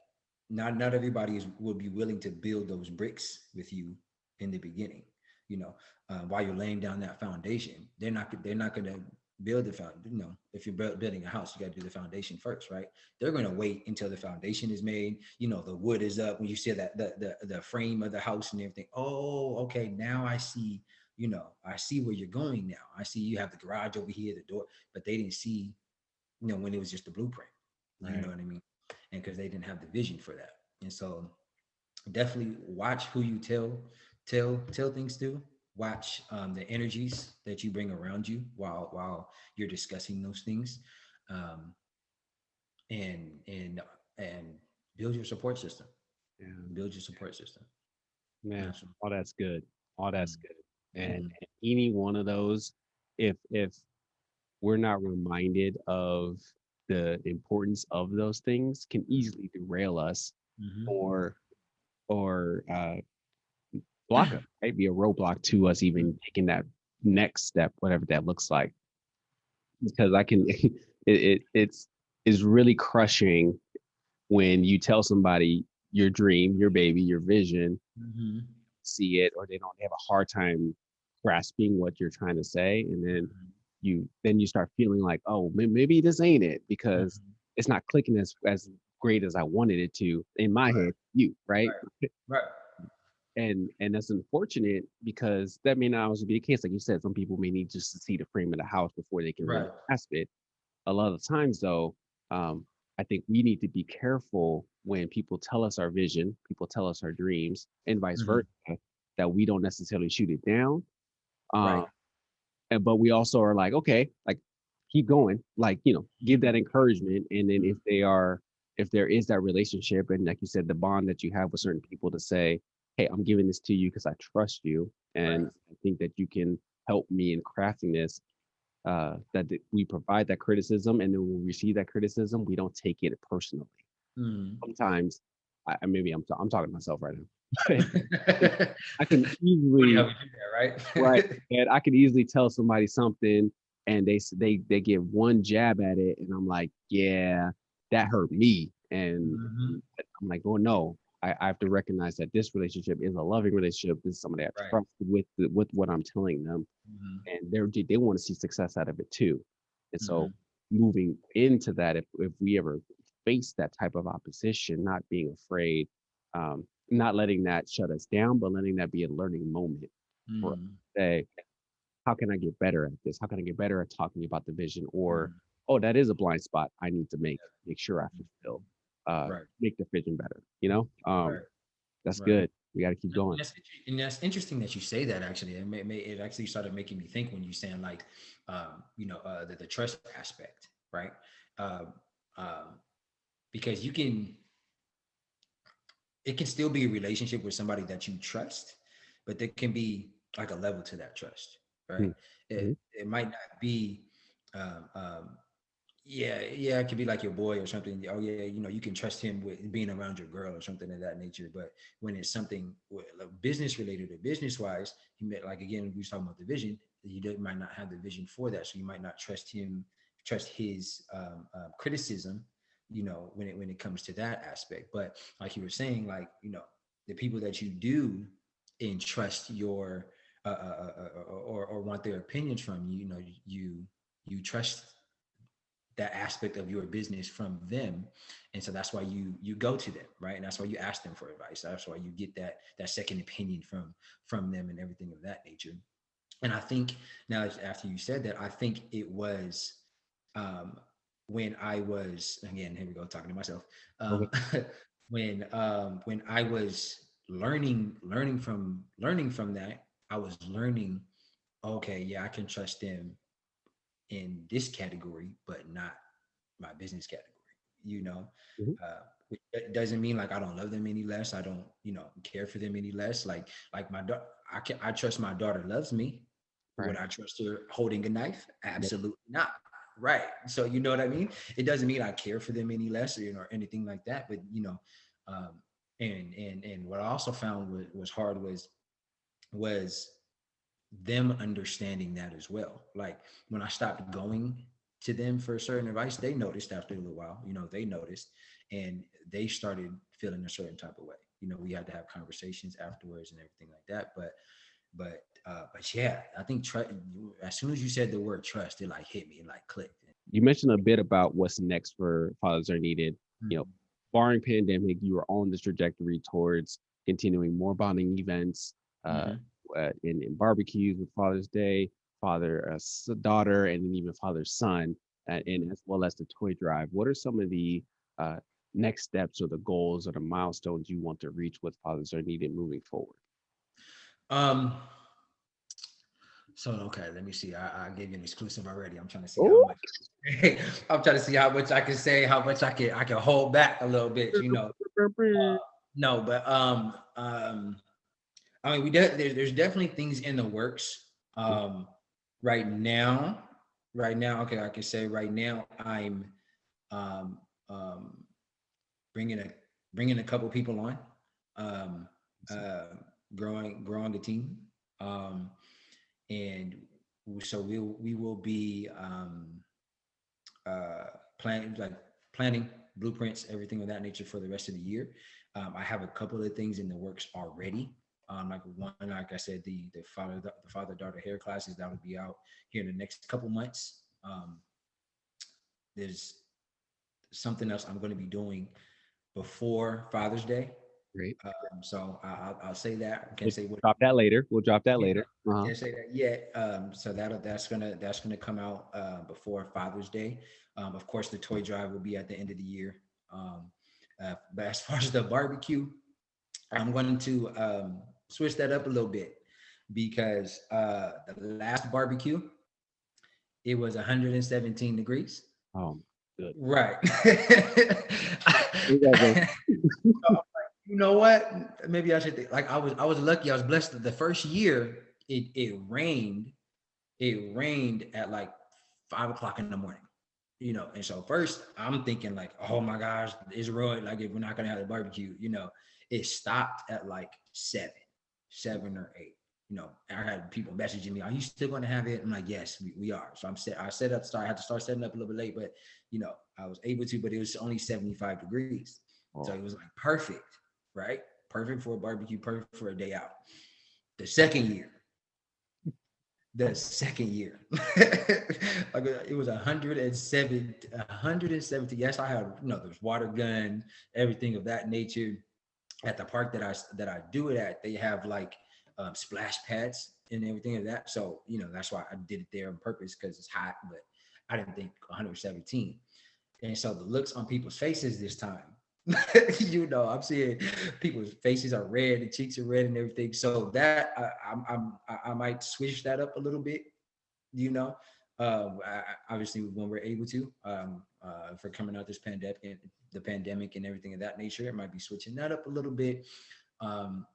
not everybody will be willing to build those bricks with you in the beginning. While you're laying down that foundation, they're not gonna build the found, if you're building a house, you got to do the foundation first, right? They're going to wait until the foundation is made, the wood is up, when you see that the frame of the house and everything. Oh, okay, now I see, I see where you're going now. I see you have the garage over here, the door, but they didn't see, when it was just the blueprint. You know Right. what I mean? And because they didn't have the vision for that. And so definitely watch who you tell things to. Watch the energies that you bring around you while you're discussing those things, um, and build your support system. Yeah. Build your support system. Man, Absolutely. all that's good. All that's Mm, good. mhm, And any one of those, if we're not reminded of the importance of those things, can easily derail us mhm. or block us, right? Be a roadblock to us even taking that next step, whatever that looks like. Because I can, it's really crushing when you tell somebody your dream, your baby, your vision, Mhm, see it, or they have a hard time grasping what you're trying to say, and mhm, then you start feeling like, oh, maybe this ain't it because mhm. it's not clicking as great as I wanted it to in my Right, head. You right, right, and that's unfortunate because that may not always be the case. Like you said, some people may need just to see the frame of the house before they can right, really right. grasp it. A lot of times, though, I think we need to be careful when people tell us our vision, people tell us our dreams, and vice Mhm, versa, that we don't necessarily shoot it down. right. Um, and but we also are like, okay, like keep going, like give that encouragement. And then Mhm, if there is that relationship, and like you said, the bond that you have with certain people to say, hey, I'm giving this to you because I trust you, right. and I think that you can help me in crafting this. We provide that criticism, and then when we receive that criticism, we don't take it personally. Mhm. Sometimes, maybe I'm talking to myself right now. I can Funny how easily we do that, right, right? and I can easily tell somebody something, and they give one jab at it, and I'm like, yeah, that hurt me, Mhm, and I'm like, oh no, I have to recognize that this relationship is a loving relationship. This is somebody I right. trust with what I'm telling them, Mhm, and they want to see success out of it too. And so mhm, moving into that, if we ever face that type of opposition, not being afraid, not letting that shut us down, but letting that be a learning moment for us mhm, to say, how can I get better at this? How can I get better at talking about the vision? Or, mhm. oh, that is a blind spot I need to make sure I Mhm. fulfill, Right, make the vision better. right, That's right. good. We got to keep going. And that's interesting that you say that. Actually, it actually started making me think when you saying like, the trust aspect, right? Um, um, because it can still be a relationship with somebody that you trust, but there can be like a level to that trust, right? Mm-hmm. It might not be um, um, yeah, it could be like your boy or something. Oh yeah, you can trust him with being around your girl or something of that nature. But when it's something like business related or business wise, he met like again we was talking about the vision. Might not have the vision for that, so you might not trust his criticism. When it comes to that aspect. But like you were saying, like the people that you do entrust your or want their opinions from you, you trust that aspect of your business from them, and so that's why you go to them, right? And that's why you ask them for advice. That's why you get that second opinion from them and everything of that nature. And I think now after you said that, I think it was um when I was, again, here we go talking to myself, Okay. um when I was learning from that, I was learning, okay, yeah, I can trust them in this category, but not my business category. You know, Mhm. which doesn't mean like I don't love them any less. I don't, care for them any less. Like my daughter, I trust my daughter loves me. Would Right. I trust her holding a knife? Yep. Absolutely not. Right. So you know what I mean. It doesn't mean I care for them any less, or or anything like that. But um, and what I also found was hard was them understanding that as well. Like when I stopped going to them for certain advice, they noticed after a little while, they noticed and they started feeling a certain type of way. We had to have conversations afterwards and everything like that. But But yeah, I think as soon as you said the word trust, it like hit me, it like clicked. You mentioned a bit about what's next for Fathers Are Needed. You know, Mhm. barring pandemic, you are on this trajectory towards continuing more bonding events, uh, Mhm. in barbecues with Father's Day, daughter, and then even father son, and as well as the toy drive. What are some of the uh, next steps or the goals or the milestones you want to reach with Fathers Are Needed moving forward? Um, so okay, let me see. I gave you an exclusive already. I'm trying to see how Oh, much I'm trying to see how much I can say, how much I can hold back a little bit, you know. No, but I mean, there's definitely things in the works. Right now, okay, I can say right now I'm um, um, bringing a bringing a couple people on, um, uh, growing the team, um, and so we will be uh, planning blueprints, everything of that nature for the rest of the year. I have a couple of things in the works already. Like one, like I said, the father daughter hair classes that will be out here in the next couple months. There's something else I'm going to be doing before Father's Day. great. So I'll say that. I can't We'll say what. drop that later. We'll drop that Yeah, later. Uh-huh. can't say that yet. So that's gonna come out before Father's Day. Of course, the toy drive will be at the end of the year. Um, but as far as the barbecue, I'm going to switch that up a little bit because the last barbecue it was 117 degrees. Oh, good. Right. You guys are You know what? Maybe I should think. Like I was lucky. I was blessed. That the first year it rained. It rained at like 5 o'clock in the morning. You know, and so first I'm thinking like, oh my gosh, it's ruined. Like if we're not gonna have a barbecue, you know, it stopped at like seven or eight. You know, I had people messaging me, "Are you still going to have it?" I'm like, "Yes, we are." So I set up. I had to start setting up a little bit late, but you know, I was able to. But it was only 75 degrees, so it oh, was like perfect, right? Perfect for a barbecue, perfect for a day out. The second year, the second year, like it was 170. Yes, I had there's water gun, everything of that nature at the park that I do it at. They have like splash pads and everything of that. So that's why I did it there on purpose because it's hot. But I didn't think 117. And so the looks on people's faces this time, I'm seeing people's faces are red, the cheeks are red, and everything. So that I might switch that up a little bit. You know, obviously when we're able to, for coming out this pandemic and everything of that nature, it might be switching that up a little bit. Um,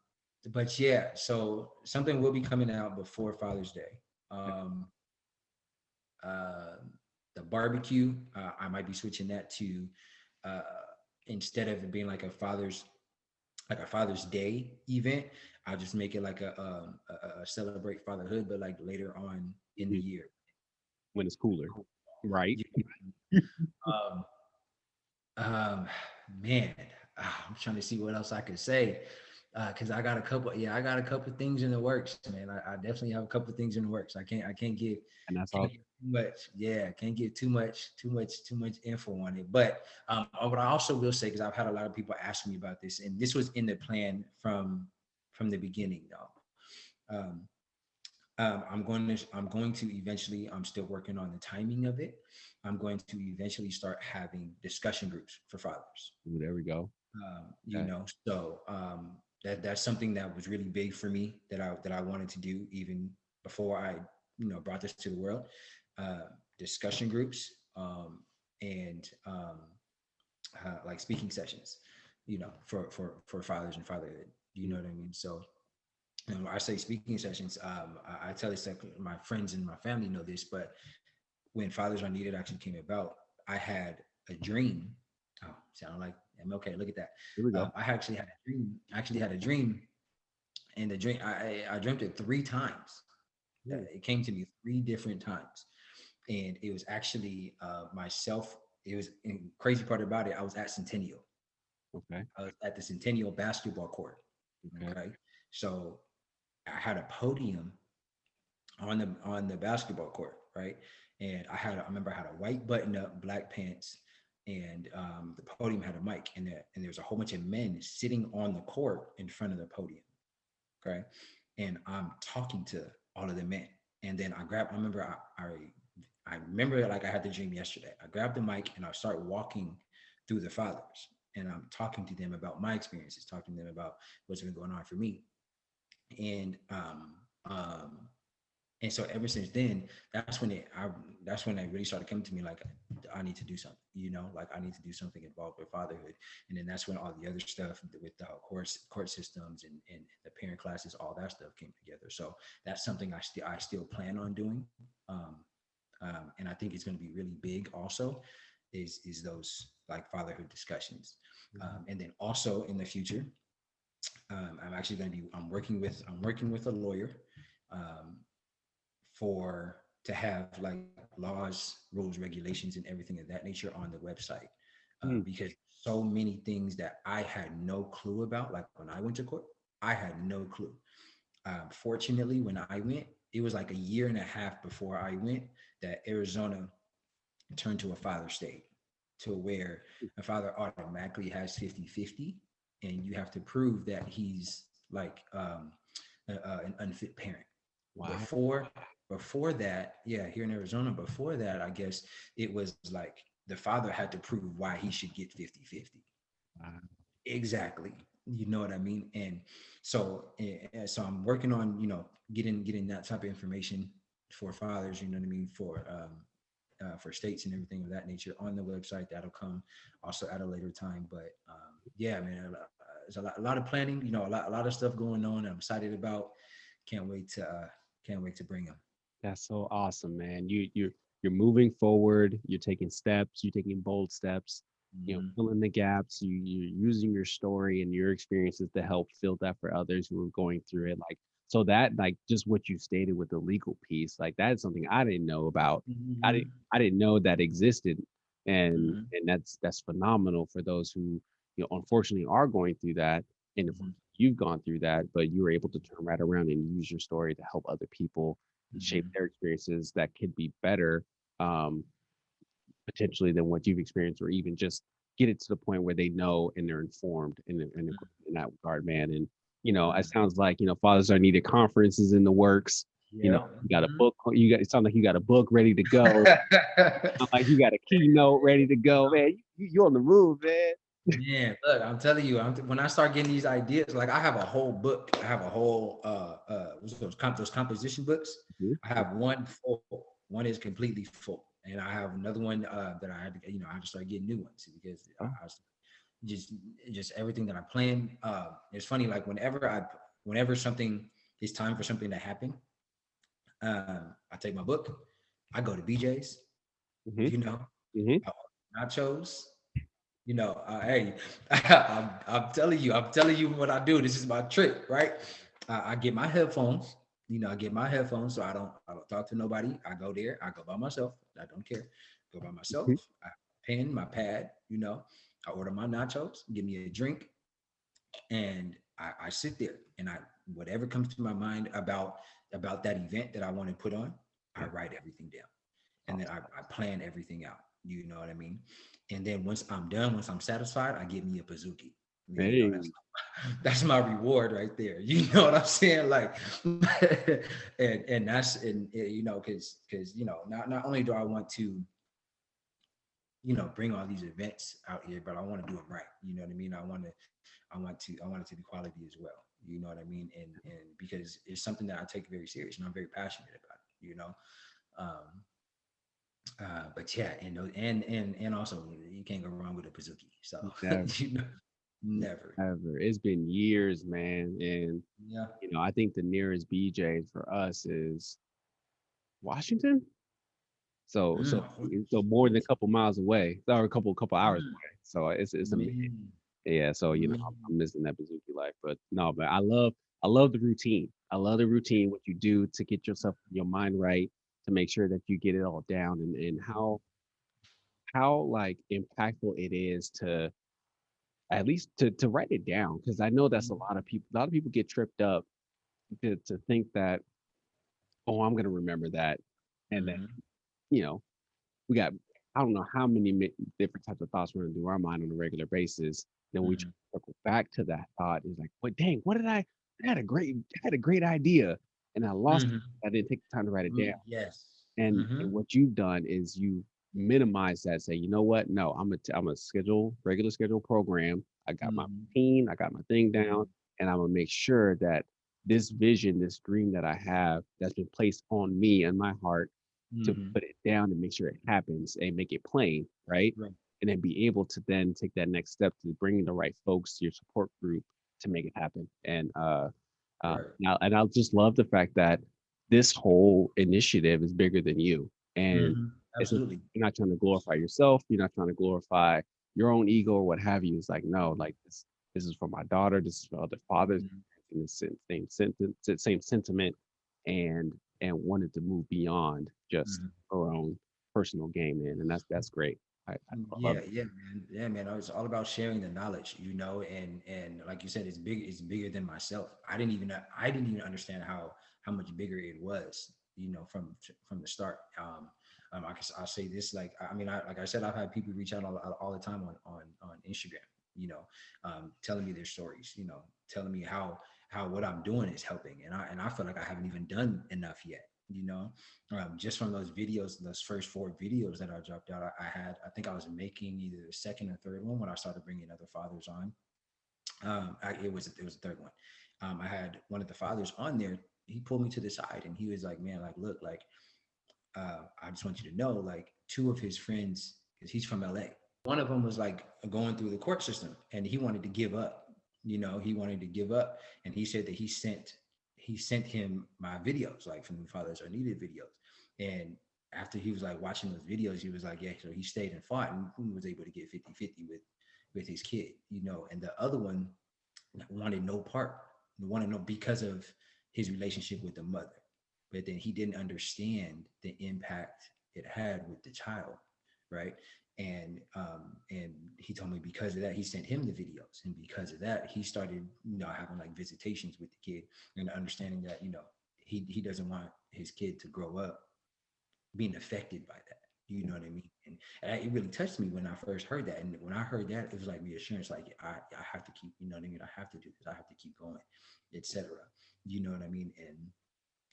but yeah, so something will be coming out before Father's Day. Um, uh, the barbecue, I might be switching that to uh, instead of it being like a Father's Day event, I'll just make it like a celebrate fatherhood, but like later on in the mhm, year. when it's cooler, right? You- Um, um, man, I'm trying to see what else I could say because I got a couple things in the works, man. I definitely have a couple things in the works. And that's Can't all. get too much. Yeah, can't get too much info on it. But what I also will say, because I've had a lot of people ask me about this, and this was in the plan from the beginning, though. I'm going to eventually. I'm still working on the timing of it. I'm going to eventually start having discussion groups for fathers. Ooh, there we go. Okay. So that's something that was really big for me that I wanted to do even before I brought this to the world. Uh, Discussion groups and like speaking sessions, for fathers and fatherhood. You know Mm, what I mean? So and when I say speaking sessions, I tell this that my friends and my family know this, but when Fathers Are Needed actually came about, I had a dream. Oh, sound like MLK. Look at that. here we go. I actually had a dream. And the dream I dreamt it 3 times. Ooh, It came to me 3 different times, and it was actually myself. It was and crazy part about it. I was at Centennial. okay. I was at the Centennial basketball court. Okay. Okay, so I had a podium on the basketball court, right? And I remember I had a white button up, black pants, and the podium had a mic, and there was a whole bunch of men sitting on the court in front of the podium, okay? And I'm talking to all of the men, and then I remember I remember like I had the dream yesterday. I grabbed the mic and I start walking through the fathers, and I'm talking to them about my experiences, talking to them about what's been going on for me, and um, and so ever since then, that's when it really started coming to me like I need to do something, like I need to do something involved with fatherhood. And then that's when all the other stuff with the court systems and the parent classes, all that stuff came together. So that's something I still plan on doing. And I think it's going to be really big also is those like fatherhood discussions. And then also in the future, I'm actually going to be I'm working with a lawyer, um, for to have like laws, rules, regulations, and everything of that nature on the website, Mm, because so many things that I had no clue about. Like when I went to court, I had no clue. Fortunately, when I went, it was like a year and a half before I went that Arizona turned to a father state, to where a father automatically has 50-50, and you have to prove that he's like an unfit parent. wow. Before that, yeah, here in Arizona, before that, I guess it was like the father had to prove why he should get 50-50. Wow. Exactly. You know what I mean? And so I'm working on, getting that type of information for fathers, you know what I mean, for states and everything of that nature on the website. That'll come also at a later time. But yeah, man, there's a lot of planning, a lot of stuff going on. I'm excited about. Can't wait to can't wait to bring them. That's so awesome, man. You're moving forward. You're taking steps. You're taking bold steps. Hmm. Filling the gaps. You're using your story and your experiences to help fill that for others who are going through it. Like so that like just what you stated with the legal piece, like that is something I didn't know about. I didn't Hmm. I didn't know that existed, Hmm. and that's phenomenal for those who unfortunately are going through that. And if Hmm. you've gone through that, but you were able to turn right around and use your story to help other people and shape Hmm. their experiences that could be better, um, potentially than what you've experienced, or even just get it to the point where they know and they're informed in that regard, man. And it Hmm. sounds like Fathers Are Needed conferences in the works. Yeah. You got a Hmm. book. It sounds like you got a book ready to go. Like you got a keynote ready to go, man. You on the move, man. Man, look, I'm telling you, when I start getting these ideas, like I have a whole book, I have a whole what's those composition books. Mhm. I have one full, one is completely full, and I have another one that I had to, I just started getting new ones because Oh, I was just everything that I plan. It's funny, like whenever something it's time for something to happen, I take my book, I go to BJ's, hmm you know, hmm I order nachos. Hey, I'm telling you what I do. This is my trick, right? I get my headphones. I get my headphones, so I don't talk to nobody. I go there. I go by myself. I don't care. Go by myself. I pen, my pad. I order my nachos. Give me a drink, and I sit there and whatever comes to my mind about that event that I want to put on, I yeah. write everything down, and then Awesome. I plan everything out. You know what I mean? And then once I'm done, once I'm satisfied, I get me a Pizookie. Hey, That's my reward right there. You know what I'm saying? Like, and that's because not only do I want to bring all these events out here, but I want to do them right. You know what I mean? I want it to be quality as well. You know what I mean? And because it's something that I take very serious and I'm very passionate about it. Um, but yeah, and also you can't go wrong with a Pizookie. So never, never. never. It's been years, man, and Yeah. I think the nearest BJ for us is Washington. So more than a couple miles away, or a couple hours Mm, away. So it's a man, yeah. So I'm man. missing that Bazooki life, but no, but I love the routine. I love the routine. What you do to get your mind right, to make sure that you get it all down, and how like impactful it is to at least to write it down, because I know that's a lot of people. A lot of people get tripped up to think that oh, I'm gonna remember that, and then Hmm. you know we got I don't know how many different types of thoughts run through our mind on a regular basis. Then we Hmm. circle back to that thought. Is like, what? Dang, what did I had a great idea, and I lost. Hmm. I didn't take the time to write it down. Yes. And Hmm. what you've done is you minimize that. Say, you know what? No, I'm a regular schedule program. I got my Hmm. routine. I got my thing down, Hmm. and I'm gonna make sure that this vision, this dream that I have, that's been placed on me and my heart, to Hmm. put it down and make sure it happens and make it plain, right? Right. And then be able to then take that next step to bringing the right folks to your support group to make it happen. Right. And I'll just love the fact that this whole initiative is bigger than you, and Hmm. it's Absolutely. you're not trying to glorify yourself. You're not trying to glorify your own ego or what have you. It's like, no, like this is for my daughter. This is for other fathers Mhm. in the same sentence, same sentiment, and wanted to move beyond just Mhm. her own personal gain, man. And that's great. I love Yeah, it. yeah, man. Yeah, man. It's all about sharing the knowledge, and like you said, it's bigger than myself. I didn't even understand how much bigger it was, from the start. I'll say this, like, I mean, like I said, I've had people reach out all the time on Instagram, telling me their stories, telling me how what I'm doing is helping, and I feel like I haven't even done enough yet, just from those videos, those first four videos that I dropped out, I think I was making either the second or third one when I started bringing other fathers on. It was the third one. I had one of the fathers on there. He pulled me to the side and he was like, "Man, like, look, like, I just want you to know, like, two of his friends, because he's from LA. One of them was like going through the court system, and he wanted to give up. He wanted to give up, and he said that he sent him my videos, like, from the Fathers Are Needed videos, and after he was like watching those videos, he was like, yeah, so he stayed and fought and he was able to get 50-50 with his kid, and the other one wanted no part, wanted no because of his relationship with the mother. But then he didn't understand the impact it had with the child, right? And he told me because of that, he sent him the videos, and because of that, he started, having like visitations with the kid and understanding that, he doesn't want his kid to grow up being affected by that. You know what I mean? And it really touched me when I first heard that. And when I heard that, it was like reassurance, like I have to keep, you know what I mean? I have to do this. I have to keep going, etc. You know what I mean?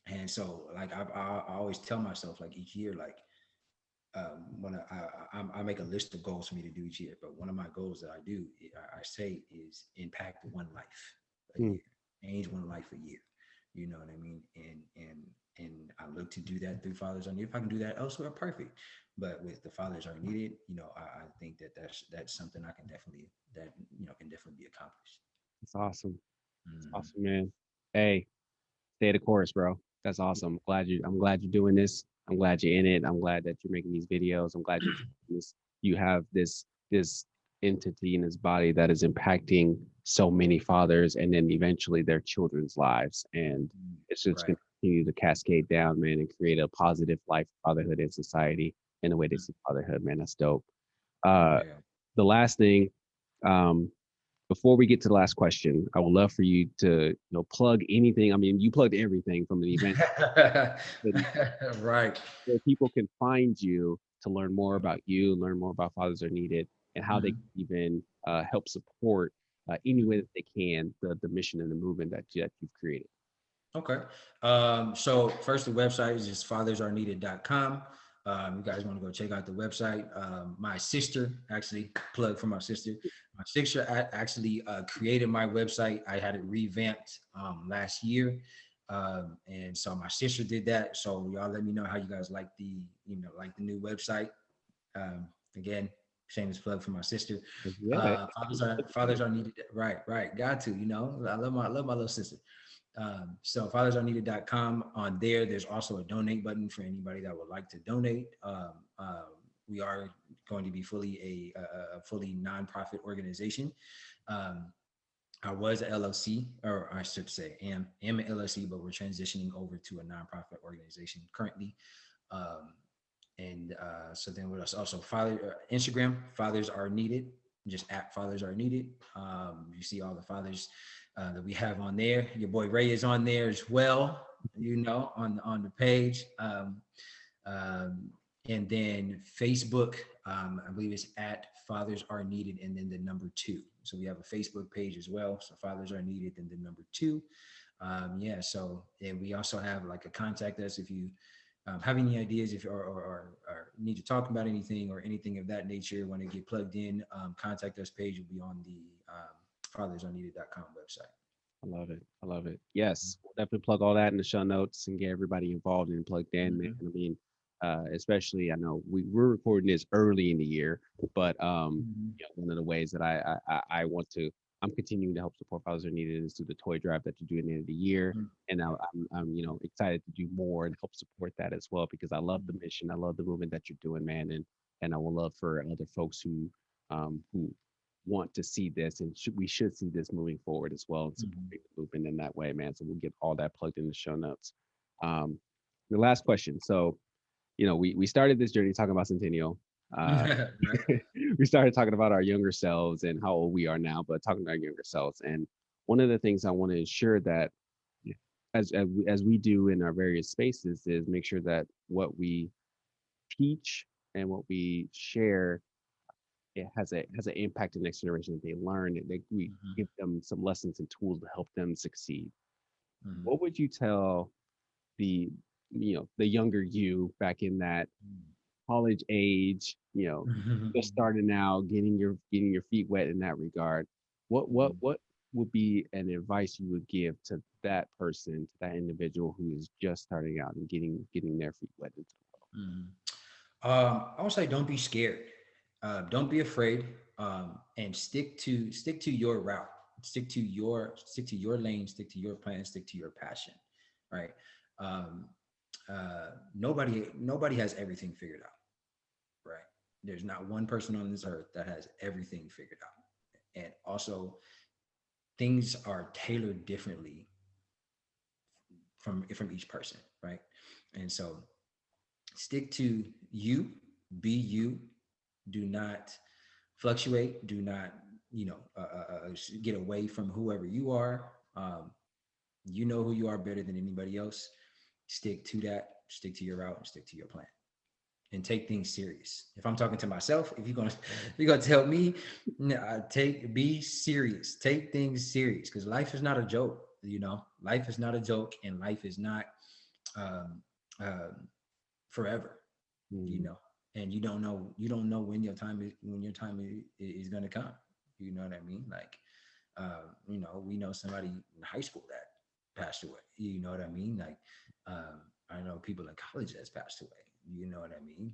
And so, like, I always tell myself, like, each year, like, when I make a list of goals for me to do each year, but one of my goals that I say is impact one life a Mm, year, change one life a year. You know what I mean? And I look to do that through Fathers Are Needed. If I can do that elsewhere, perfect. But with the Fathers Are Needed, I think that that's something I can definitely that can definitely be accomplished. it's awesome. It's Mhm. awesome, man. Hey, stay the course, bro. That's awesome. I'm glad you're doing this. I'm glad you're in it. I'm glad that you're making these videos. I'm glad you're doing this. You have this entity in this body that is impacting so many fathers and then eventually their children's lives. And Mm. it's just Right. gonna continue to cascade down, man, and create a positive life fatherhood in society in the way they Mm. see fatherhood, man. That's dope. Uh Yeah. the last thing, um, before we get to the last question, I would love for you to, plug anything. I mean, you plugged everything from the event, but Right. where people can find you to learn more about you, learn more about Fathers Are Needed, and how they can Mhm. even help support any way Mhm. that they can the mission and the movement that you've created. Okay. So first, the website is just fathersareneeded.com. You guys want to go check out the website. My sister, actually, plug for my sister. My sister actually created my website. I had it revamped last year. And so my sister did that. So y'all let me know how you guys like the new website. Again, shameless plug for my sister. Yeah. Fathers are needed. Right, right. Got to, I love my little sister. So fathersareneeded.com. On there, there's also a donate button for anybody that would like to donate. We are going to be a fully nonprofit organization. Um, I was a LLC, or I should say, am an LLC, but we're transitioning over to a nonprofit organization currently. Um, and so then what else? Also, Instagram, Fathers Are Needed, just at Fathers Are Needed. You see all the fathers that we have on there. Your boy Ray is on there as well. on the page. And then Facebook, I believe it's at Fathers Are Needed, and then the number two. So we have a Facebook page as well. So Fathers Are Needed, and the number two. Yeah. So, and we also have like a contact us if you have any ideas, if or need to talk about anything or anything of that nature, want to get plugged in, contact us page will be on the fathersareneeded.com website. I love it. I love it. Yes, we'll definitely plug all that in the show notes and get everybody involved and plugged in, man. Mm-hmm. I mean, especially I know we're recording this early in the year, but Mm-hmm. one of the ways that I want to I'm continuing to help support Fathers Are Needed is through the toy drive that you do at the end of the year, and I'm excited to do more and help support that as well because I love the mission, I love the movement that you're doing, man, and I would love for other folks who want to see this and we should see this moving forward as well and Mm-hmm. supporting the movement in that way, man. So we'll get all that plugged in the show notes. Um, the last question. So, we started this journey talking about Centennial. Uh, Right. we started talking about our younger selves and how old we are now, but talking about our younger selves. And one of the things I want to ensure that as we do in our various spaces is make sure that what we teach and what we share it has an impact on the next generation that they learn and we Mm-hmm. give them some lessons and tools to help them succeed. Mm-hmm. What would you tell the the younger you back in that college age, just Mm-hmm. starting out, getting your feet wet in that regard? What would be an advice you would give to that person, to that individual who is just starting out and getting their feet wet into Mm-hmm. I would say don't be scared. Don't be afraid. And stick to your route. Stick to your lane. Stick to your plan. Stick to your passion. Right. Um, nobody has everything figured out. Right. There's not one person on this earth that has everything figured out. And also, things are tailored differently from each person. Right. And so, stick to you. Be you. Do not fluctuate. Do not, get away from whoever you are. You know who you are better than anybody else. Stick to that. Stick to your route and stick to your plan. And take things serious. If I'm talking to myself, if you're gonna tell me, be serious. Take things serious because life is not a joke. Life is not a joke, and life is not um, um, forever. you it? know and you don't know when your time is going to come. You know what I mean? Like, we know somebody in high school that passed away. You know what I mean? Like, I know people in college that's passed away. You know what I mean?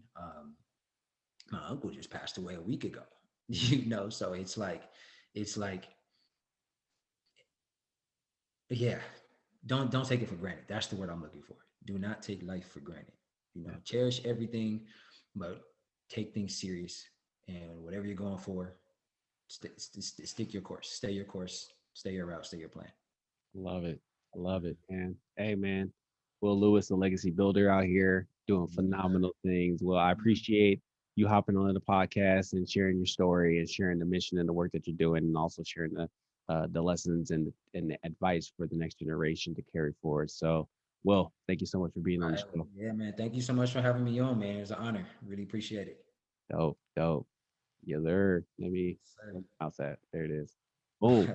My uncle just passed away a week ago. So it's like yeah, don't take it for granted. That's the word I'm looking for. Do not take life for granted. Yeah, Cherish everything, but take things serious. And whatever you're going for, stick your course, stay your course, stay your route, stay your plan. love it. I love it, man. Hey, man. Will Lewis, the legacy builder out here doing Yes, sir. phenomenal things. Well, I Mhm. appreciate you hopping on the podcast and sharing your story and sharing the mission and the work that you're doing, and also sharing the lessons and the advice for the next generation to carry forward. So, Will, thank you so much for being on the show. Yeah, man. Thank you so much for having me on, man. It was an honor. Really appreciate it. Dope, dope. Yeah, there. Let me. Yes, sir. How's that? There it is. Boom.